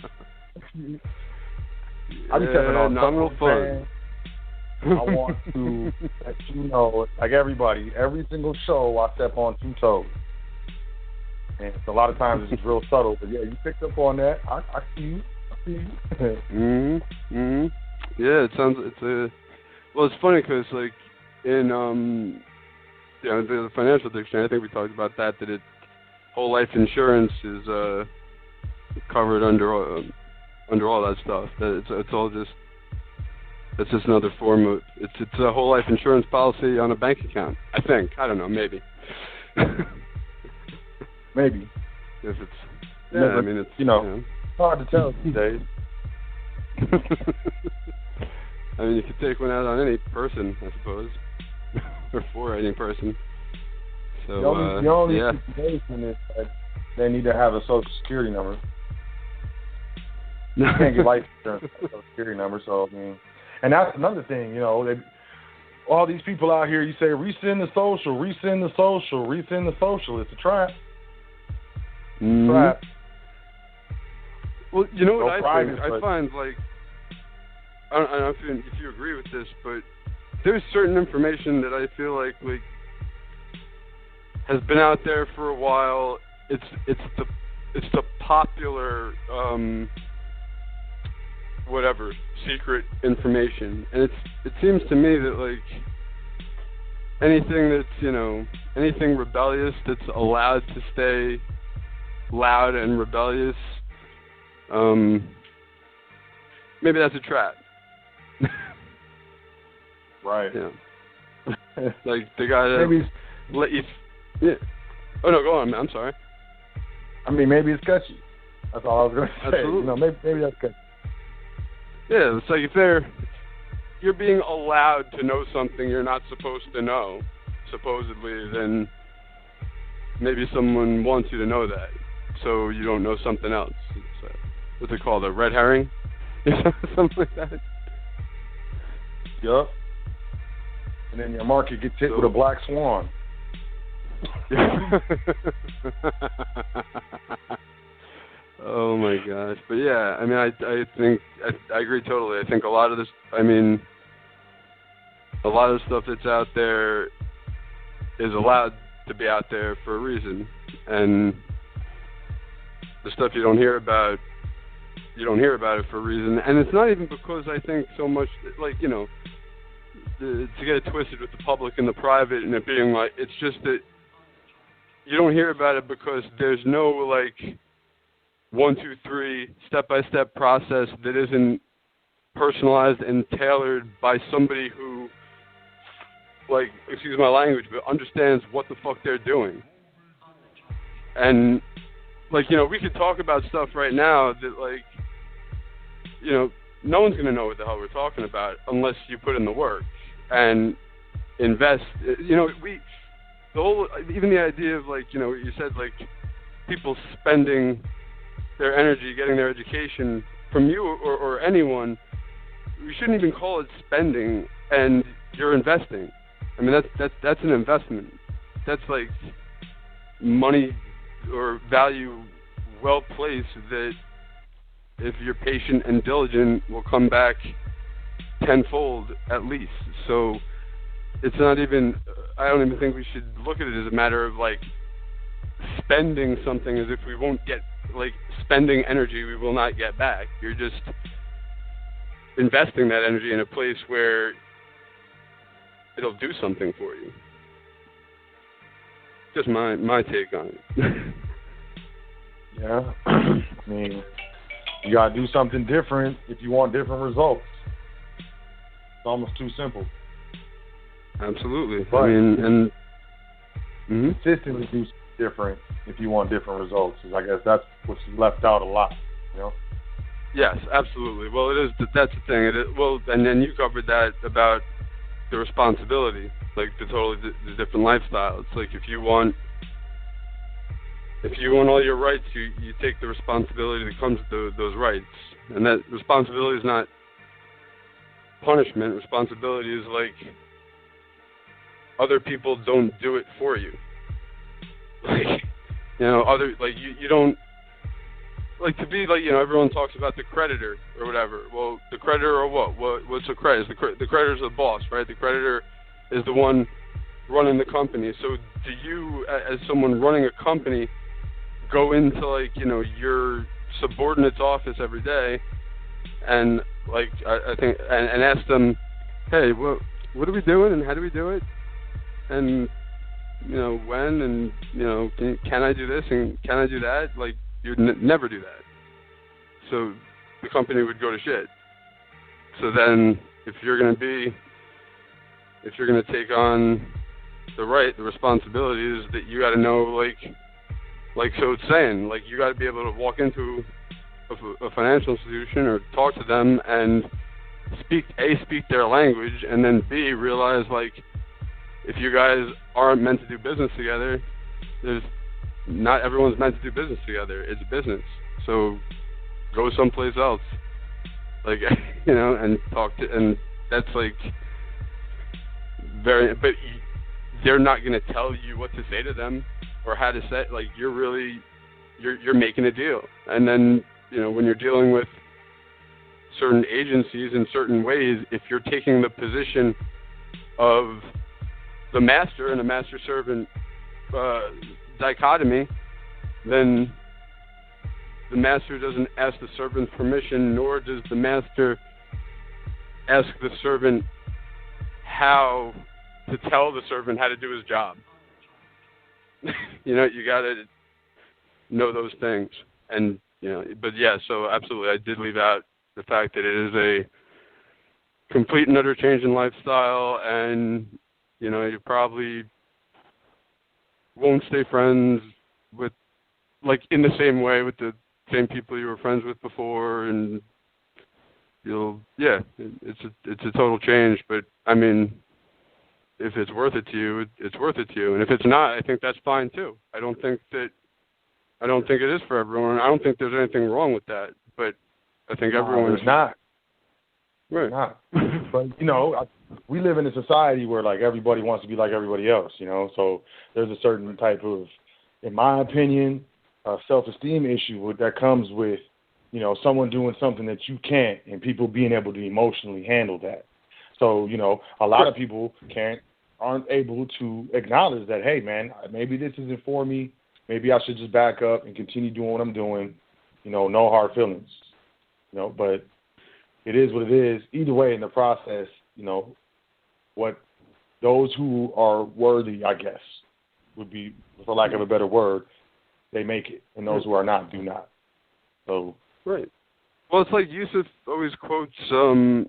I be stepping on nominal fun. I want to let you know, like everybody, every single show I step on 2 toes. And a lot of times it's real subtle, but yeah, you picked up on that. I see you. Yeah, well, it's funny because, like, in you know, the financial dictionary, I think we talked about that it whole life insurance is covered under all that stuff. That it's all just, it's just another form of, it's a whole life insurance policy on a bank account, I think. I don't know, maybe. Maybe. If it's, yeah, I mean, it's, you know, hard to tell these days. I mean, you could take one out on any person, I suppose, or for any person. So, the only situation is that they need to have a Social Security number. You can't get life insurance with a Social Security number, so, I mean, and that's another thing, you know, all these people out here, you say, rescind the social, rescind the social, rescind the social. It's a trap. Trap. Well, you know what I think? I find, like, I don't know if you agree with this, but there's certain information that I feel like has been out there for a while. It's the popular whatever secret information, and it seems to me that, like, anything that's, you know, anything rebellious that's allowed to stay loud and rebellious, maybe that's a trap. Right. Yeah. Like, they gotta let you. Yeah. Oh no, go on, man. I'm sorry. I mean, maybe it's catchy. That's all I was gonna say. Absolutely. You know, maybe that's catchy. Yeah, it's like if you're being allowed to know something you're not supposed to know, supposedly, then maybe someone wants you to know that, so you don't know something else. It's, what's it called, a red herring? Something like that. Yup. And then your market gets hit with a black swan. Oh my gosh. But yeah, I mean, I think I agree totally. I think a lot of this, I mean, a lot of the stuff that's out there is allowed to be out there for a reason, and the stuff you don't hear about it for a reason. And it's not even because I think so much, like, you know, to get it twisted with the public and the private and it being like, it's just that you don't hear about it because there's no, like, 1, 2, 3 step-by-step process that isn't personalized and tailored by somebody who, like, excuse my language, but understands what the fuck they're doing. And, like, you know, we could talk about stuff right now that, like, you know, no one's going to know what the hell we're talking about unless you put in the work and invest. You know, even the idea of, like, you know, you said, like, people spending their energy, getting their education from you or anyone, we shouldn't even call it spending, and you're investing. I mean, that's an investment. That's like money or value well placed that, if you're patient and diligent, will come back tenfold at least. So it's not even, I don't even think we should look at it as a matter of like spending something as if we won't get, like spending energy we will not get back. You're just investing that energy in a place where it'll do something for you. Just my take on it. Yeah. I mean, you gotta do something different if you want different results. It's almost too simple. Absolutely. But I mean, and consistently do something different if you want different results. I guess that's what's left out a lot, you know? Yes, absolutely. Well, it is. That's the thing. It is, well, and then you covered that about the responsibility, like the different lifestyle. It's like if you want all your rights, you take the responsibility that comes with those rights, and that responsibility is not punishment. Responsibility is like other people don't do it for you. Like, you know, you don't. Like, to be like, you know, everyone talks about the creditor or whatever. Well, the creditor or what? What's a creditor? The creditor's the boss, right? The creditor is the one running the company. So do you, as someone running a company, go into, like, you know, your subordinate's office every day and, like, I think, and ask them, hey, what are we doing and how do we do it? And, you know, when and, you know, can I do this and can I do that? Like, you'd never do that. So the company would go to shit. So then if you're going to take on the responsibility is that you got to know, like so it's saying, like you got to be able to walk into a financial institution or talk to them and speak their language, and then B, realize, like, if you guys aren't meant to do business together, not everyone's meant to do business together. It's business. So go someplace else. Like, you know, and talk to, and that's like but they're not going to tell you what to say to them or how to say, like, you're making a deal. And then, you know, when you're dealing with certain agencies in certain ways, if you're taking the position of the master and a master-servant dichotomy, then the master doesn't ask the servant's permission, nor does the master ask the servant how to tell the servant how to do his job. You know, you got to know those things. And, you know, but yeah, so absolutely, I did leave out the fact that it is a complete and utter change in lifestyle, and, you know, you probably won't stay friends with, like, in the same way with the same people you were friends with before, and it's a total change. But I mean, if it's worth it to you, it's worth it to you, and if it's not, I think that's fine too. I don't think it is for everyone. I don't think there's anything wrong with that, but I think everyone's not. Right. Not. But, you know, we live in a society where, like, everybody wants to be like everybody else, you know. So there's a certain type of, in my opinion, self-esteem issue that comes with, you know, someone doing something that you can't and people being able to emotionally handle that. So, you know, a lot of people aren't able to acknowledge that, hey, man, maybe this isn't for me. Maybe I should just back up and continue doing what I'm doing. You know, no hard feelings. You know, but it is what it is. Either way, in the process, you know, what those who are worthy, I guess, would be, for lack of a better word, they make it, and those who are not do not. So right. Well, it's like Yusuf always quotes, you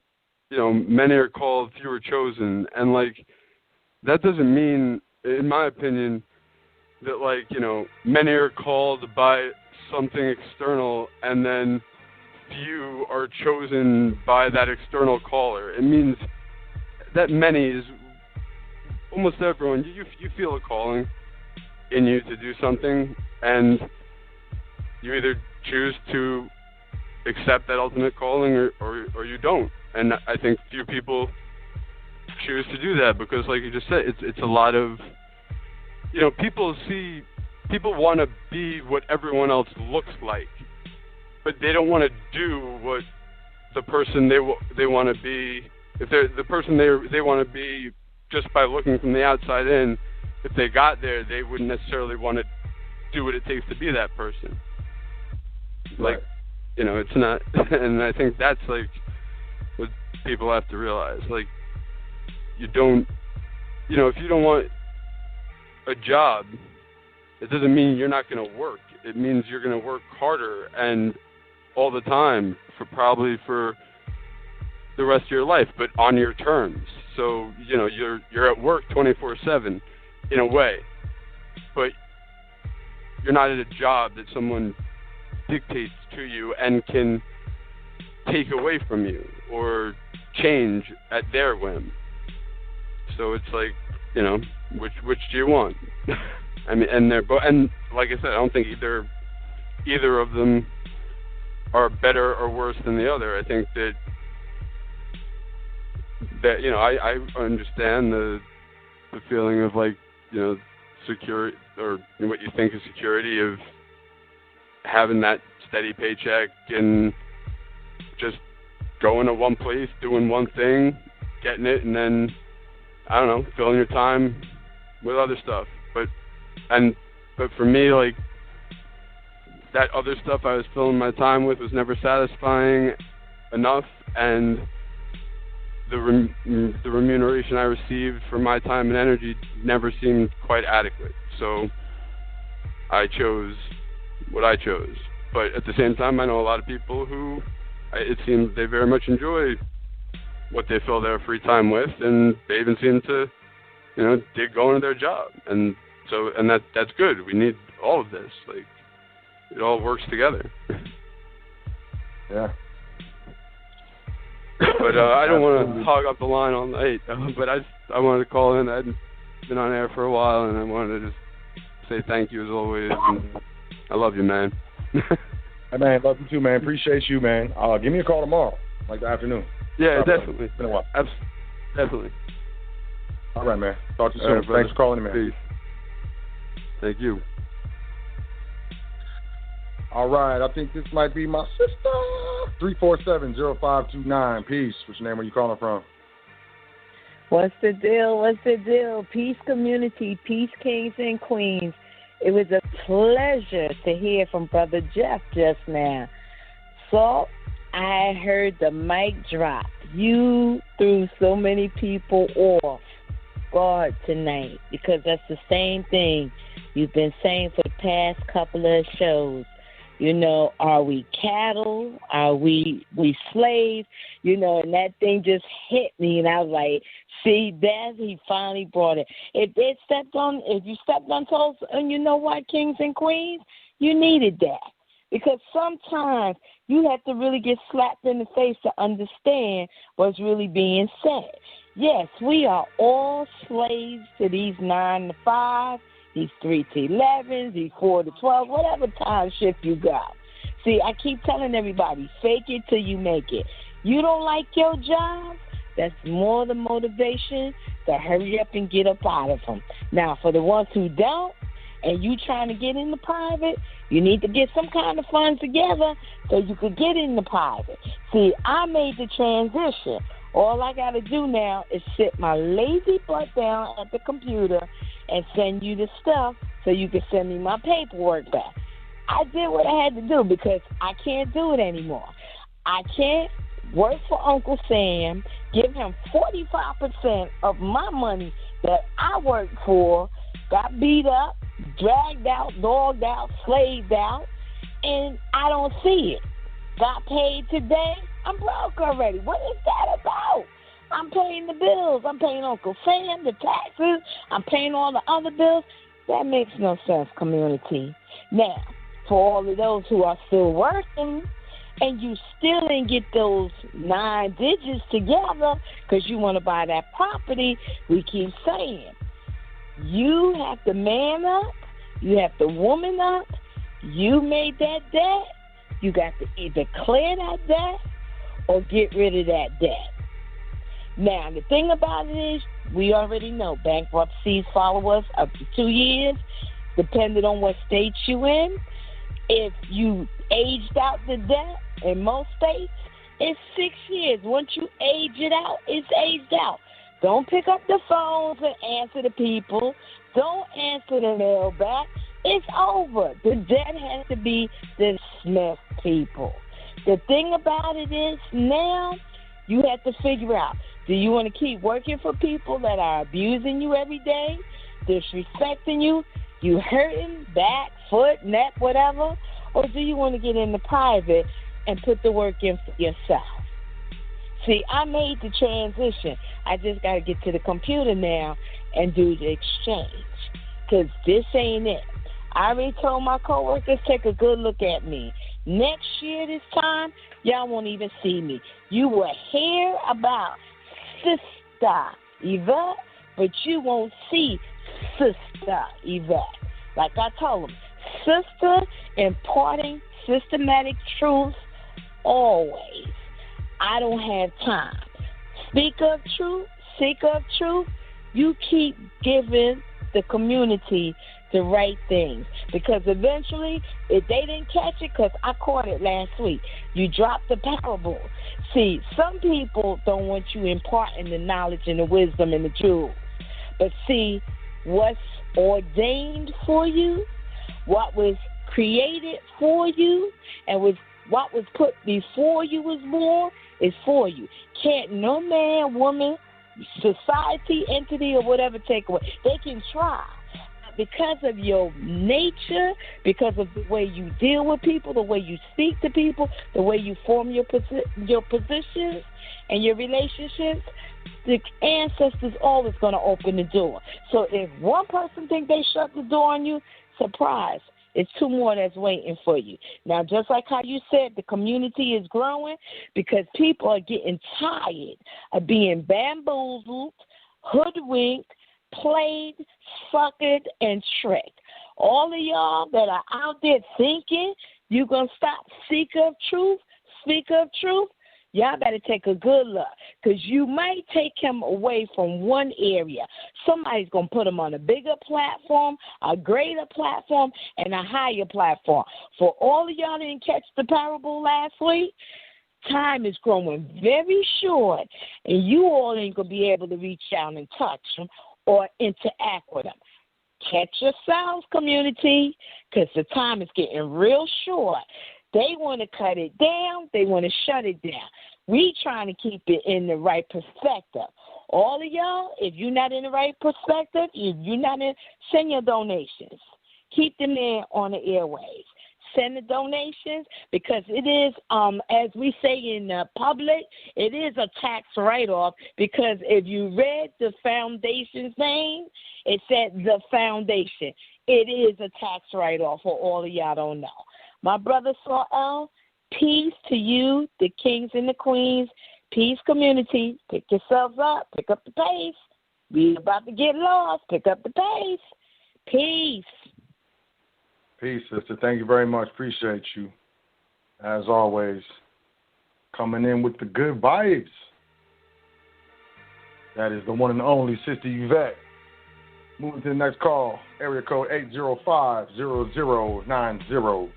know, many are called, few are chosen, and, like, that doesn't mean, in my opinion, that, like, you know, many are called by something external, and then few are chosen by that external caller. It means that many is almost everyone. You feel a calling in you to do something, and you either choose to accept that ultimate calling or you don't. And I think few people choose to do that because, like you just said, it's a lot of, you know, people want to be what everyone else looks like, but they don't want to do what the person they want to be if they're the person they want to be just by looking from the outside in, if they got there, they wouldn't necessarily want to do what it takes to be that person. Right. Like, you know, it's not, and I think that's like what people have to realize. Like, you don't, you know, if you don't want a job, it doesn't mean you're not going to work. It means you're going to work harder and all the time probably for the rest of your life, but on your terms. So, you know, you're at work 24/7 in a way, but you're not at a job that someone dictates to you and can take away from you or change at their whim. So it's like, you know, which do you want? I mean, and they're both, and like I said, I don't think either of them are better or worse than the other. I think that you know, I understand the feeling of, like, you know, security, or what you think is security, of having that steady paycheck and just going to one place, doing one thing, getting it, and then, I don't know, filling your time with other stuff. But for me, like, that other stuff I was filling my time with was never satisfying enough, and the remuneration I received for my time and energy never seemed quite adequate. So I chose what I chose. But at the same time, I know a lot of people who, it seems they very much enjoy what they fill their free time with, and they even seem to, you know, dig going to their job. And so, and that's good. We need all of this. Like, it all works together. Yeah. But I don't want to hog up the line all night. But I wanted to call in. I'd been on air for a while, and I wanted to just say thank you as always. And I love you, man. Hey, man, love you too, man. Appreciate you, man. Give me a call tomorrow, like the afternoon. Yeah, definitely. It's been a while. Definitely. All right, man. Talk to you soon. Right, thanks for calling me, man. Peace. Thank you. All right, I think this might be my sister. 347-0529. Peace. What's your name? Where you calling from? What's the deal? What's the deal? Peace community, peace kings and queens. It was a pleasure to hear from Brother Jeff just now. So I heard the mic drop. You threw so many people off guard tonight, because that's the same thing you've been saying for the past couple of shows. You know, are we cattle? Are we slaves? You know, and that thing just hit me, and I was like, see, Dad, he finally brought it. If you stepped on toes, and you know what, kings and queens, you needed that. Because sometimes you have to really get slapped in the face to understand what's really being said. Yes, we are all slaves to these 9 to 5, these 3 to 11s, these 4 to 12, whatever time shift you got. See, I keep telling everybody, fake it till you make it. You don't like your job? That's more the motivation to hurry up and get up out of them. Now, for the ones who don't, and you trying to get into private, you need to get some kind of funds together so you could get into private. See, I made the transition. All I got to do now is sit my lazy butt down at the computer and send you the stuff so you can send me my paperwork back. I did what I had to do because I can't do it anymore. I can't work for Uncle Sam, give him 45% of my money that I worked for, got beat up, dragged out, dogged out, slaved out, and I don't see it. Got paid today, I'm broke already. What is that about? I'm paying the bills. I'm paying Uncle Sam, the taxes. I'm paying all the other bills. That makes no sense, community. Now, for all of those who are still working and you still didn't get those 9 digits together because you want to buy that property, we keep saying, you have to man up. You have to woman up. You made that debt. You got to either clear that debt or get rid of that debt. Now, the thing about it is, we already know bankruptcies follow us up to 2 years, depending on what state you in. If you aged out the debt in most states, It's 6 years. Once you age it out, it's aged out. Don't pick up the phones and answer the people. Don't answer the mailbag. It's over. The debt has to be dismissed, people. The thing about it is now you have to figure out, do you want to keep working for people that are abusing you every day, disrespecting you, you hurting, back, foot, neck, whatever, or do you want to get into private and put the work in for yourself? See, I made the transition. I just got to get to the computer now and do the exchange, because this ain't it. I already told my coworkers, take a good look at me. Next year this time, y'all won't even see me. You will hear about Sister Yvette, but you won't see Sister Yvette. Like I told them, sister imparting systematic truth always. I don't have time. Speak of truth, seek of truth. You keep giving the community the right things, because eventually, if they didn't catch it, because I caught it last week, you dropped the parable. See, some people don't want you imparting the knowledge and the wisdom and the jewels. But see, what's ordained for you, what was created for you, and what was put before you was born is for you. Can't no man, woman, society, entity, or whatever take away. They can try. Because of your nature, because of the way you deal with people, the way you speak to people, the way you form your positions and your relationships, the ancestors always going to open the door. So if one person think they shut the door on you, surprise, it's two more that's waiting for you. Now, just like how you said, the community is growing because people are getting tired of being bamboozled, hoodwinked, played, suckered, and tricked. All of y'all that are out there thinking you're going to stop speak of truth, y'all better take a good look, because you might take him away from one area. Somebody's going to put him on a bigger platform, a greater platform, and a higher platform. For all of y'all that didn't catch the parable last week, time is growing very short, and you all ain't going to be able to reach out and touch them or interact with them. Catch yourselves, community, because the time is getting real short. They want to cut it down. They want to shut it down. We trying to keep it in the right perspective. All of y'all, if you're not in the right perspective, if you're not in, send your donations. Keep them in on the airwaves. Send the donations, because it is, as we say in public, it is a tax write-off, because if you read the foundation's name, it said the foundation. It is a tax write-off, for all of y'all don't know. My brother Sot, peace to you, the kings and the queens. Peace, community. Pick yourselves up. Pick up the pace. We about to get lost. Pick up the pace. Peace. Peace, sister. Thank you very much. Appreciate you. As always, coming in with the good vibes. That is the one and only Sister Yvette. Moving to the next call. Area code 805-0090.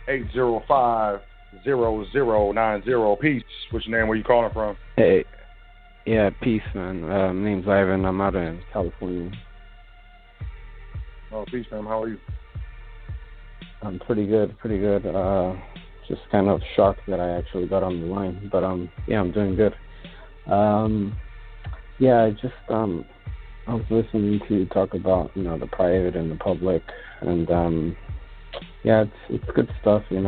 805-0090. Peace. What's your name? Where you calling from? Hey. Yeah, peace, man. My name's Ivan. I'm out in California. Oh, peace, man. How are you? I'm pretty good. Just kind of shocked that I actually got on the line, but yeah, I'm doing good. Yeah, I was listening to you talk about, the private and the public, and yeah, it's good stuff, and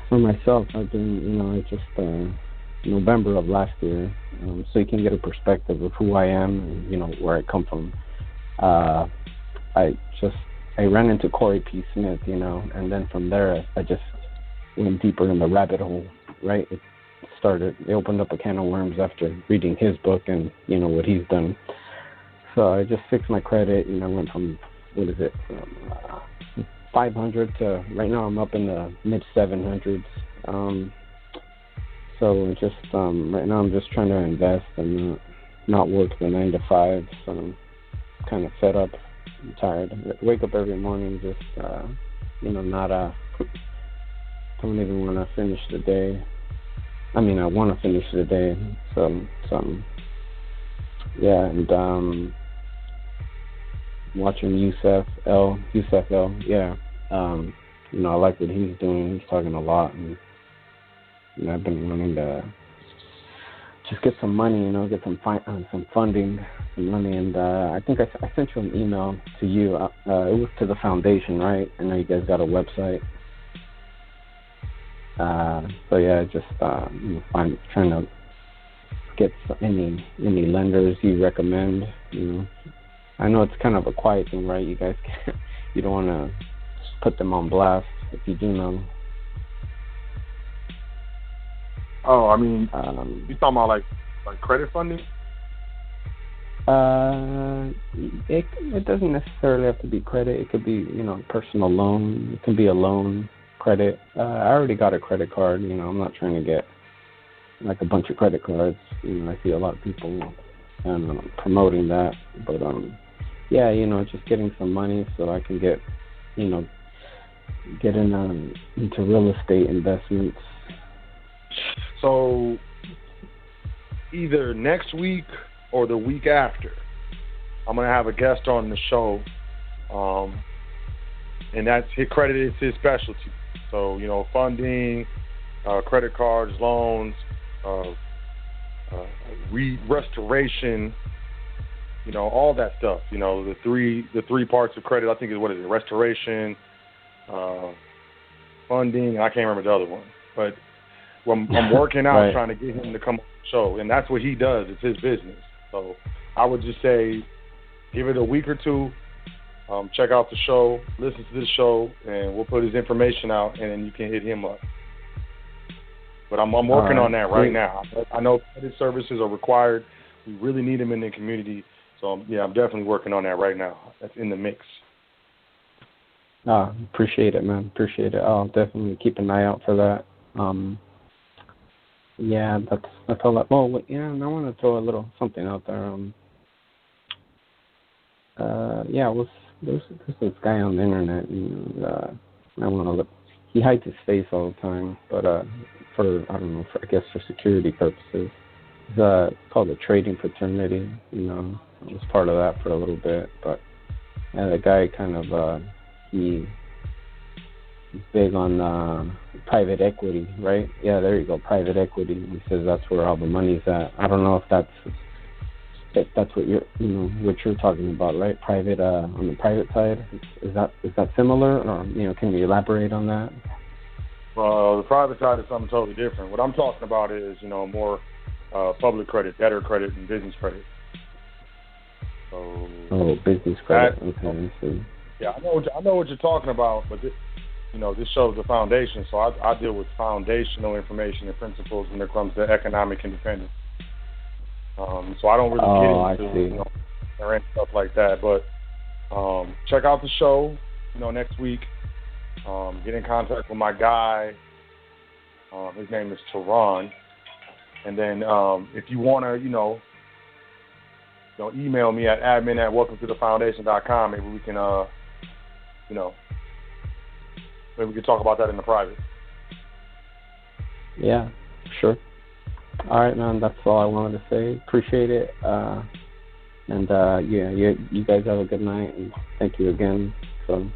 for myself, I've been, I just November of last year, so you can get a perspective of who I am and where I come from. I ran into Corey P. Smith, and then from there I just went deeper in the rabbit hole, right? They opened up a can of worms after reading his book and, what he's done. So I just fixed my credit, and I went from, 500 to, right now I'm up in the mid-700s. So just, right now I'm just trying to invest and not work the 9 to 5, so I'm kind of fed up. I'm tired. I wake up every morning just, don't even want to finish the day. I mean, I want to finish the day. So, yeah, and watching Yusef L. Yeah. You know, I like what he's doing. He's talking a lot, and you know, I've been wanting to just get some money. You know, get some funding, some money, and I think I sent you an email to you. It was to the foundation, right? I know you guys got a website. So yeah, just trying to get any lenders you recommend. You know, I know it's kind of a quiet thing, right? You guys you don't want to put them on blast if you do know. Oh, I mean, you talking about like credit funding? It doesn't necessarily have to be credit. It could be, you know, personal loan. It can be a loan, credit. I already got a credit card. You know, I'm not trying to get like a bunch of credit cards. You know, I see a lot of people promoting that, but yeah, you know, just getting some money so I can get into real estate investments. So either next week or the week after, I'm gonna have a guest on the show, and that's his credit is his specialty. So, you know, funding, credit cards, loans, restoration, you know, all that stuff. You know, the three parts of credit. I think is what is it? Restoration, funding, and I can't remember the other one. But I'm working out right. Trying to get him to come on the show, and that's what he does. It's his business. So I would just say, give it a week or two. Check out the show, listen to the show, and we'll put his information out, and then you can hit him up. But I'm working on that right now. I know credit services are required. We really need them in the community. So, yeah, I'm definitely working on that right now. That's in the mix. Appreciate it, man. Appreciate it. I'll definitely keep an eye out for that. Yeah, that's all. Well, yeah, and I want to throw a little something out there. Yeah, there's this guy on the internet, and I want to look. He hides his face all the time, but I guess for security purposes. It's called a trading fraternity. You know, I was part of that for a little bit, but the guy kind of he's big on private equity, right? Yeah, there you go, private equity. He says that's where all the money's at. I don't know if that's what you're talking about, right? Private on the private side. Is that similar, or can you elaborate on that? Well, the private side is something totally different. What I'm talking about is more public credit, debtor credit, and business credit. So business credit. Okay, I see. Yeah, I know what you're talking about, but this shows the foundation. So I deal with foundational information and principles when it comes to economic independence. So I don't really get into or any stuff like that. But check out the show, next week. Get in contact with my guy. His name is Tehran. And then if you want to, email me at admin@welcometothefoundation.com. Maybe we can, maybe we can talk about that in the private. Yeah, sure. All right, man. That's all I wanted to say. Appreciate it. And you guys have a good night. And thank you again. So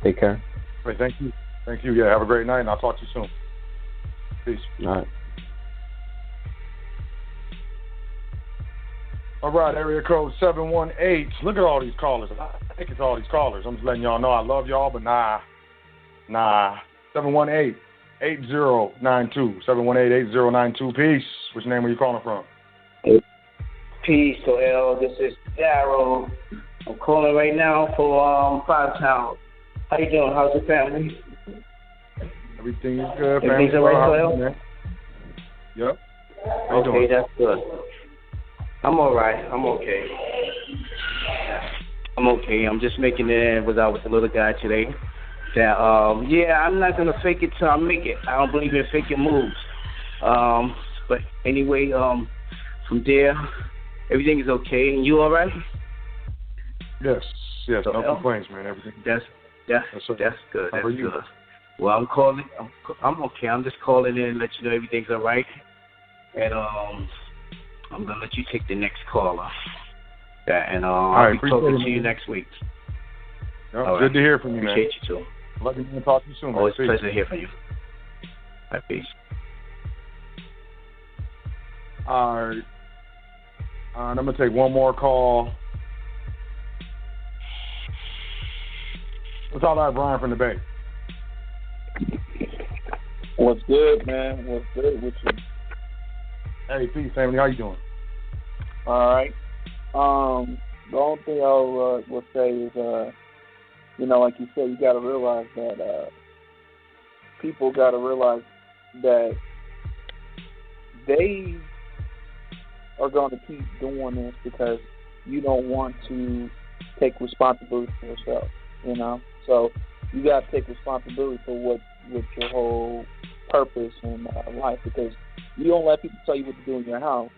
take care. Great. Thank you. Thank you. Yeah. Have a great night, and I'll talk to you soon. Peace. All right. All right, area code 718. Look at all these callers. I think it's all these callers. I'm just letting y'all know I love y'all, but nah. 718-8092. 718-8092. Peace. Which name are you calling from? Peace, Joel. This is Darryl. I'm calling right now for Five Town. How you doing? How's your family? Everything is good. Everything's all right, Joel? Yep. How you doing? That's good. I'm all right. I'm okay. I'm just making it. Was out with the little guy today. That I'm not gonna fake it till I make it. I don't believe in faking moves. But anyway, from there, everything is okay. And you all right? Yes. No complaints, man. Everything. That's good. That's good. Well, I'm calling. I'm okay. I'm just calling in and let you know everything's all right. And I'm gonna let you take the next caller. Yeah, and I'll be talking to you next week. Yep, good to hear from you, man. Appreciate you too. Love you to talk to you soon. Always a pleasure to hear from you. All right, peace. All right. I'm gonna take one more call. What's all that, Brian from the Bay? What's good, man? What's good with you? Hey, peace, family. How you doing? All right. The only thing I will say is, like you said, you got to realize that people got to realize that they are going to keep doing this because you don't want to take responsibility for yourself, So you got to take responsibility for what your whole purpose in life, because you don't let people tell you what to do in your house,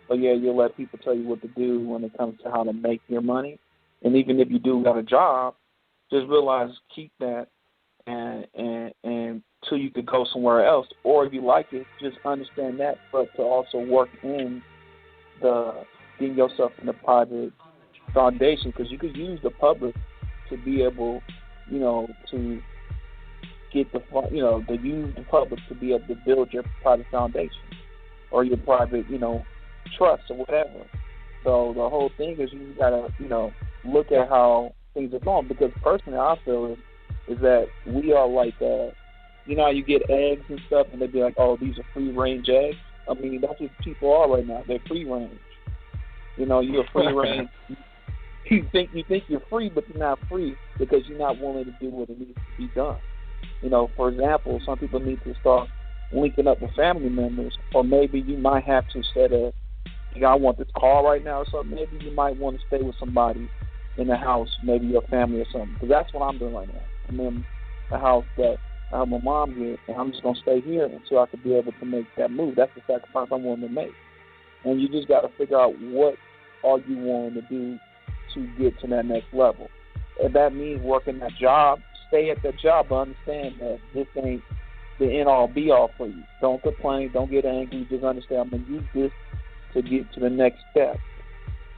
but yeah, you'll let people tell you what to do when it comes to how to make your money. And even if you do got a job, just realize, keep that and till you could go somewhere else. Or if you like it, just understand that, but to also work in getting yourself in the private foundation, because you could use the public to be able, to get to use the public to be able to build your private foundation or your private, trust or whatever. So the whole thing is you gotta, look at how things are going, because personally I feel is that we are like, how you get eggs and stuff and they be like, oh, these are free range eggs. I mean, that's what people are right now. They're free range. You're free range. You think you're free, but you're not free because you're not willing to do what it needs to be done. For example, some people need to start linking up with family members, or maybe you might have to set I want this car right now or something. Maybe you might want to stay with somebody in the house, maybe your family or something, because that's what I'm doing right now. I'm in a house that I have my mom here, and I'm just going to stay here until I could be able to make that move. That's the sacrifice I'm willing to make. And you just got to figure out what are you willing to do to get to that next level. If that means working that job, stay at that job, but understand that this ain't the end-all, be-all for you. Don't complain. Don't get angry. Just understand I'm going to use this to get to the next step.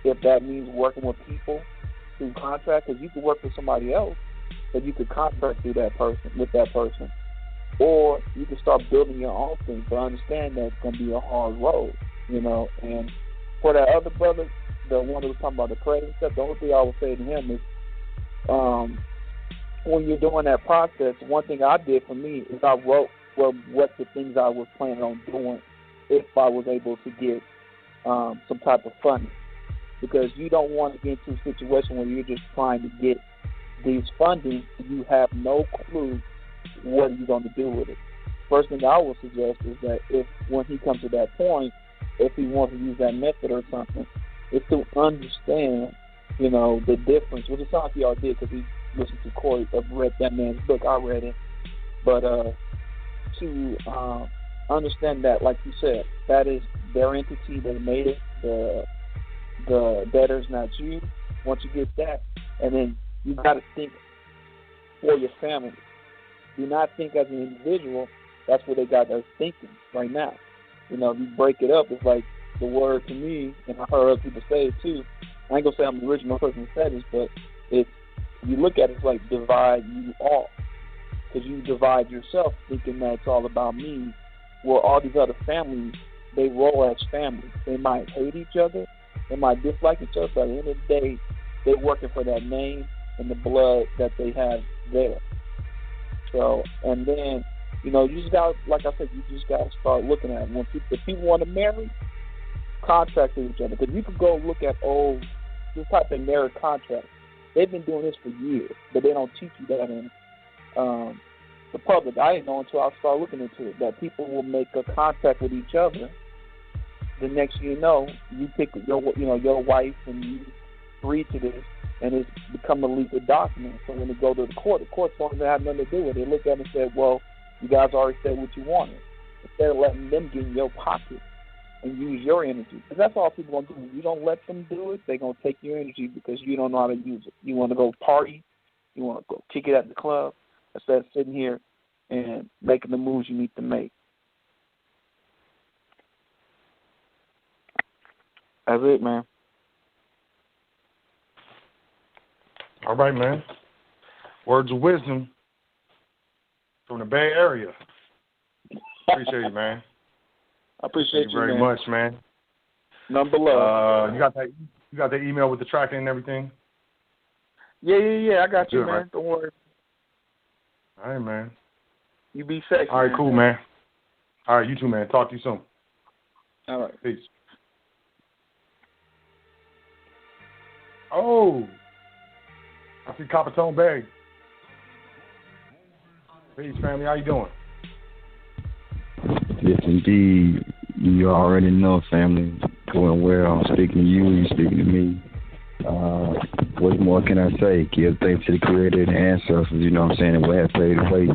If that means working with people through contract, because you can work with somebody else, but you could contract with that person. Or you can start building your own thing, but understand that it's going to be a hard road, And for that other brother, the one that was talking about the credit and stuff, the only thing I would say to him is, when you're doing that process, one thing I did for me is I wrote what the things I was planning on doing if I was able to get some type of funding. Because you don't want to get into a situation where you're just trying to get these funding and you have no clue what you're going to do with it. First thing I would suggest is that when he comes to that point, if he wants to use that method or something, is to understand, the difference, which it sounds like y'all did because he listened to Corey, read that man's book, I read it, but to understand that, like you said, that is their entity, they made it, the debtor's not you. Once you get that, and then you got to think for your family. Do not think as an individual. That's what they got us thinking right now. If you break it up, it's like the word to me, and I heard other people say it too. I ain't gonna say I'm the original person who said this, but if you look at it, it's like divide you off, because you divide yourself thinking that it's all about me. Well, all these other families, they roll as families. They might hate each other, they might dislike each other, but at the end of the day, they're working for that name and the blood that they have there. So, and then, you just got, like I said, you just got to start looking at it. If people want to marry, contract with each other. Because you could go look at this type of marriage contract. They've been doing this for years, but they don't teach you that in the public. I didn't know until I started looking into it, that people will make a contract with each other. The next you pick your wife and you agree to this, and it's become a legal document. So when they go to the courts don't even have nothing to do with it. They look at it and say, well, you guys already said what you wanted. Instead of letting them get in your pocket and use your energy. Because that's all people going to do. When you don't let them do it, they're going to take your energy because you don't know how to use it. You want to go party. You want to go kick it at the club instead of sitting here and making the moves you need to make. That's it, man. All right, man. Words of wisdom from the Bay Area. Appreciate you, man. I appreciate Thank you very man. much, man. Number love. You got that email with the tracking and everything? Yeah. I got you, Good, man. right? Don't worry. All right, man. You be safe. All right, man. cool, man. All right, you too, man. Talk to you soon. All right. Peace. Oh, I see Coppertone Bay. Peace, family. How you doing? Yes, indeed. You already know, family. Doing well. I'm speaking to you. You speaking to me. What more can I say? Give thanks to the Creator and the ancestors, you know what I'm saying, and what have played the way.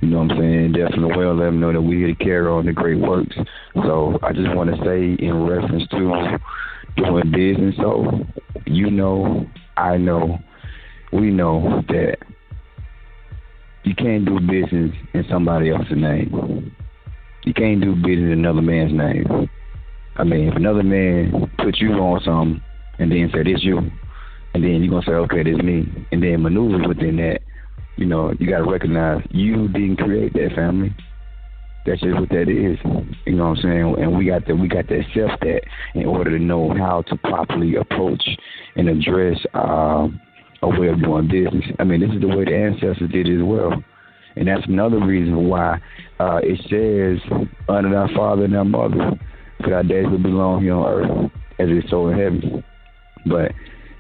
You know what I'm saying? Definitely well, let them know that we're here to carry on the great works. So I just want to say in reference to doing business, so you know, I know, we know that you can't do business in somebody else's name. You can't do business in another man's name. I mean, if another man put you on something and then say, this you, and then you're going to say, okay, this me, and then maneuver within that, you know, you got to recognize you didn't create that, family. That's just what that is. You know what I'm saying? And we got to accept that in order to know how to properly approach and address a way of doing business. I mean, this is the way the ancestors did it as well. And that's another reason why it says, honor thy father and thy mother, for our days will be long here on earth, as it is so in heaven. But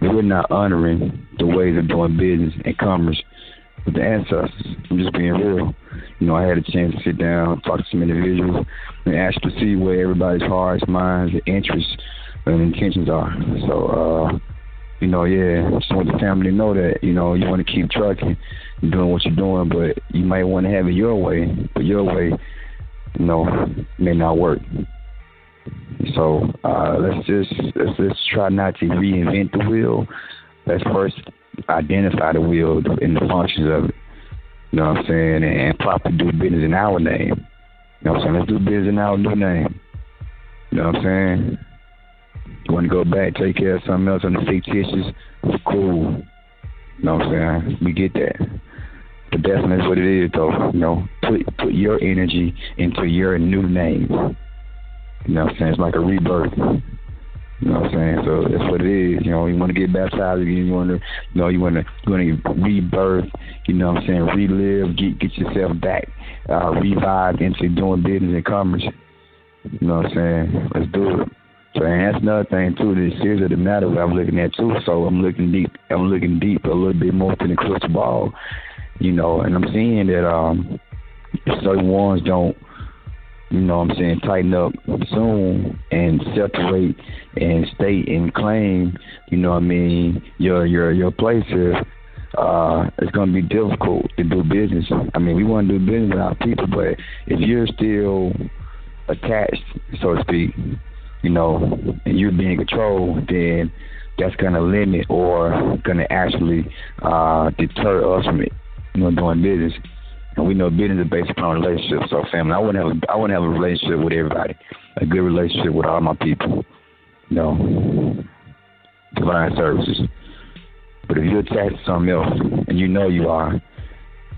if we're not honoring the ways of doing business and commerce with the ancestors, I'm just being real. You know, I had a chance to sit down, talk to some individuals, and actually see where everybody's hearts, minds, and interests and intentions are. So, you know, yeah, just want the family to know that, you know, you want to keep trucking and doing what you're doing, but you might want to have it your way, but your way, you know, may not work. So let's just try not to reinvent the wheel. Let's first identify the wheel and the functions of it. You know what I'm saying? And properly do business in our name. You know what I'm saying? Let's do business in our new name. You know what I'm saying? You want to go back, take care of something else on the fictitious? Cool. You know what I'm saying? We get that. But that's what it is, though. You know, put your energy into your new name. You know what I'm saying? It's like a rebirth. You know what I'm saying? So that's what it is. You know, you want to get baptized again. You want to rebirth. You know what I'm saying? Relive. Get yourself back. Revived into doing business and commerce. You know what I'm saying? Let's do it. So and that's another thing too. The series of the matter that I'm looking at too. So I'm looking deep a little bit more than the crystal ball. You know, and I'm seeing that certain ones don't, you know what I'm saying, tighten up soon and separate and state and claim, you know what I mean, your place here, it's going to be difficult to do business. I mean, we want to do business with our people, but if you're still attached, so to speak, you know, and you're being controlled, then that's going to limit or going to actually deter us from it, you know, doing business. And we know business is based upon relationships. So, family, I want to have a relationship with everybody, a good relationship with all my people. You know, divine services. But if you're attached to something else, and you know you are,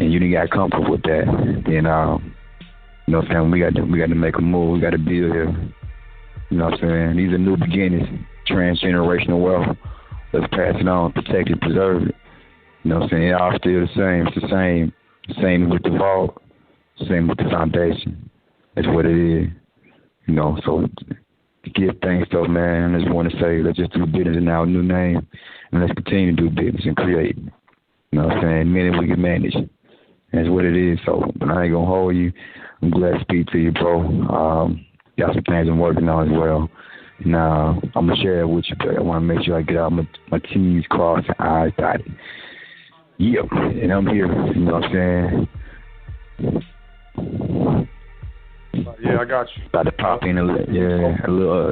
and you didn't got comfortable with that, then you know, family, we got to make a move. We got to build here. You know what I'm saying? These are new beginnings, transgenerational wealth. Let's pass it on, protect it, preserve it. You know what I'm saying? Y'all still the same. It's the same. Same with the vault, same with the foundation. That's what it is. You know, so to give thanks though, man, I just want to say, let's just do business in our new name, and let's continue to do business and create. You know what I'm saying? Minute we can manage. That's what it is. So, but I ain't going to hold you. I'm glad to speak to you, bro. Got some things I'm working on as well. And I'm going to share it with you, but I want to make sure I get out my T's crossed and I's dotted. Yeah, and I'm here, you know what I'm saying? Yeah, I got you. About to pop in a little,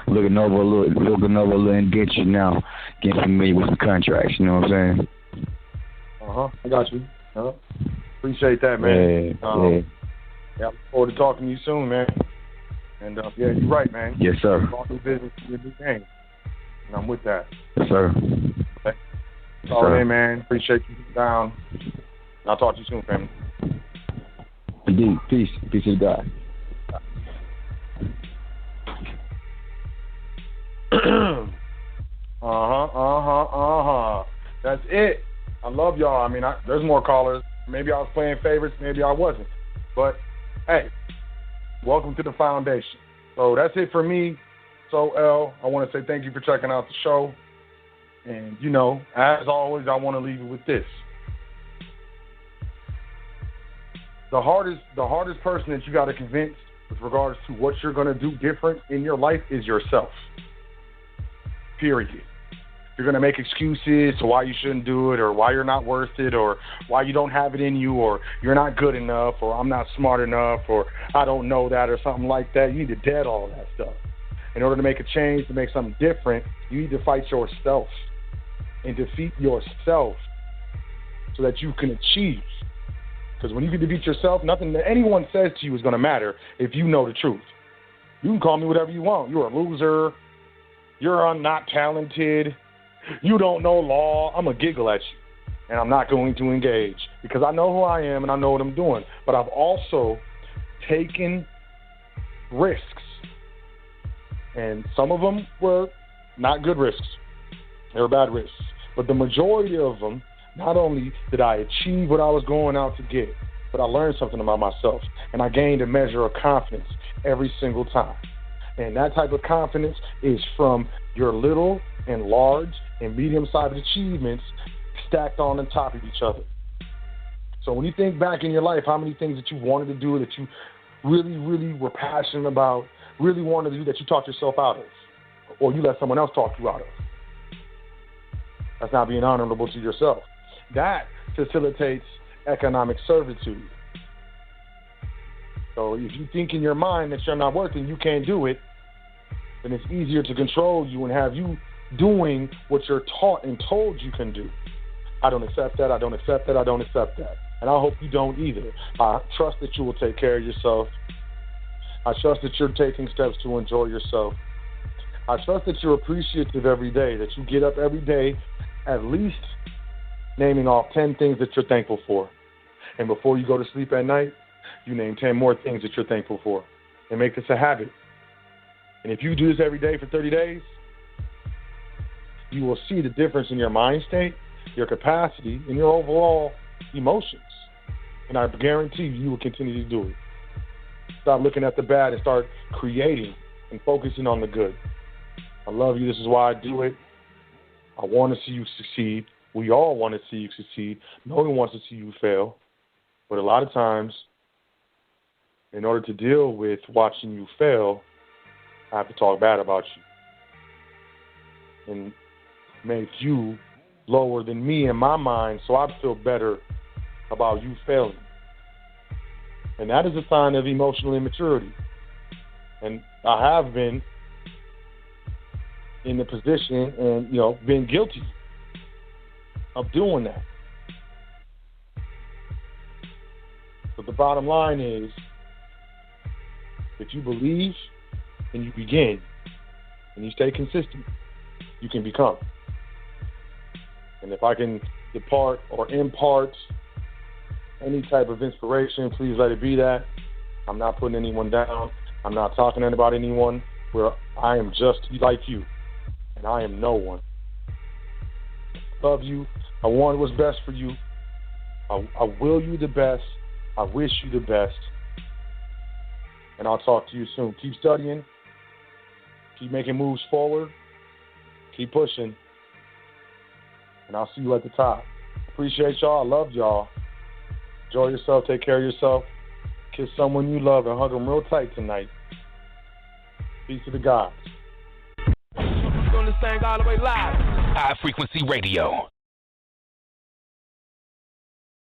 looking over a little indenture now, getting familiar with some contracts, you know what I'm saying? I got you. Appreciate that, man. Yeah, I look forward to talking to you soon, man. And, yeah, you're right, man. Yes, sir. All new business, new game. And I'm with that. Yes, sir. Okay. All in, man. Appreciate you down. And I'll talk to you soon, family. Indeed. Peace. Peace to God. That's it. I love y'all. I mean, there's more callers. Maybe I was playing favorites. Maybe I wasn't. But, hey, welcome to the foundation. So that's it for me. So, L, I want to say thank you for checking out the show. And, you know, as always, I want to leave you with this. The hardest person that you got to convince with regards to what you're going to do different in your life is yourself. Period. You're going to make excuses to why you shouldn't do it or why you're not worth it or why you don't have it in you or you're not good enough or I'm not smart enough or I don't know that or something like that. You need to dead all that stuff. In order to make a change, to make something different, you need to fight yourself and defeat yourself so that you can achieve. Because when you can defeat yourself, nothing that anyone says to you is going to matter if you know the truth. You can call me whatever you want. You're a loser. You're not talented. You don't know law. I'm going to giggle at you. And I'm not going to engage because I know who I am and I know what I'm doing. But I've also taken risks. And some of them were not good risks. They were bad risks. But the majority of them, not only did I achieve what I was going out to get, but I learned something about myself. And I gained a measure of confidence every single time. And that type of confidence is from your little and large and medium-sized achievements stacked on top of each other. So when you think back in your life, how many things that you wanted to do, that you really, really were passionate about, really wanted to do, that you talked yourself out of, or you let someone else talk you out of? That's not being honorable to yourself. That facilitates economic servitude. So if you think in your mind that you're not working, you can't do it, then it's easier to control you and have you doing what you're taught and told you can do. I don't accept that. I don't accept that. I don't accept that. And I hope you don't either. I trust that you will take care of yourself. I trust that you're taking steps to enjoy yourself. I trust that you're appreciative every day, that you get up every day at least naming off 10 things that you're thankful for. And before you go to sleep at night, you name 10 more things that you're thankful for. And make this a habit. And if you do this every day for 30 days, you will see the difference in your mind state, your capacity, and your overall emotions. And I guarantee you will continue to do it. Stop looking at the bad and start creating and focusing on the good. I love you. This is why I do it. I want to see you succeed. We all want to see you succeed. No one wants to see you fail. But a lot of times, in order to deal with watching you fail, I have to talk bad about you and make you lower than me in my mind so I feel better about you failing. And that is a sign of emotional immaturity. And I have been in the position and, been guilty of doing that. But the bottom line is, if you believe and you begin and you stay consistent, you can become. And if I can depart or impart any type of inspiration, please let it be that. I'm not putting anyone down. I'm not talking about anyone. Where I am just like you, and I am no one. I love you. I want what's best for you. I will you the best. I wish you the best. And I'll talk to you soon. Keep studying. Keep making moves forward. Keep pushing. And I'll see you at the top. Appreciate y'all. I love y'all. Enjoy yourself. Take care of yourself. Kiss someone you love and hug them real tight tonight. Peace to the gods. Doing this thing all the way live. High Frequency Radio.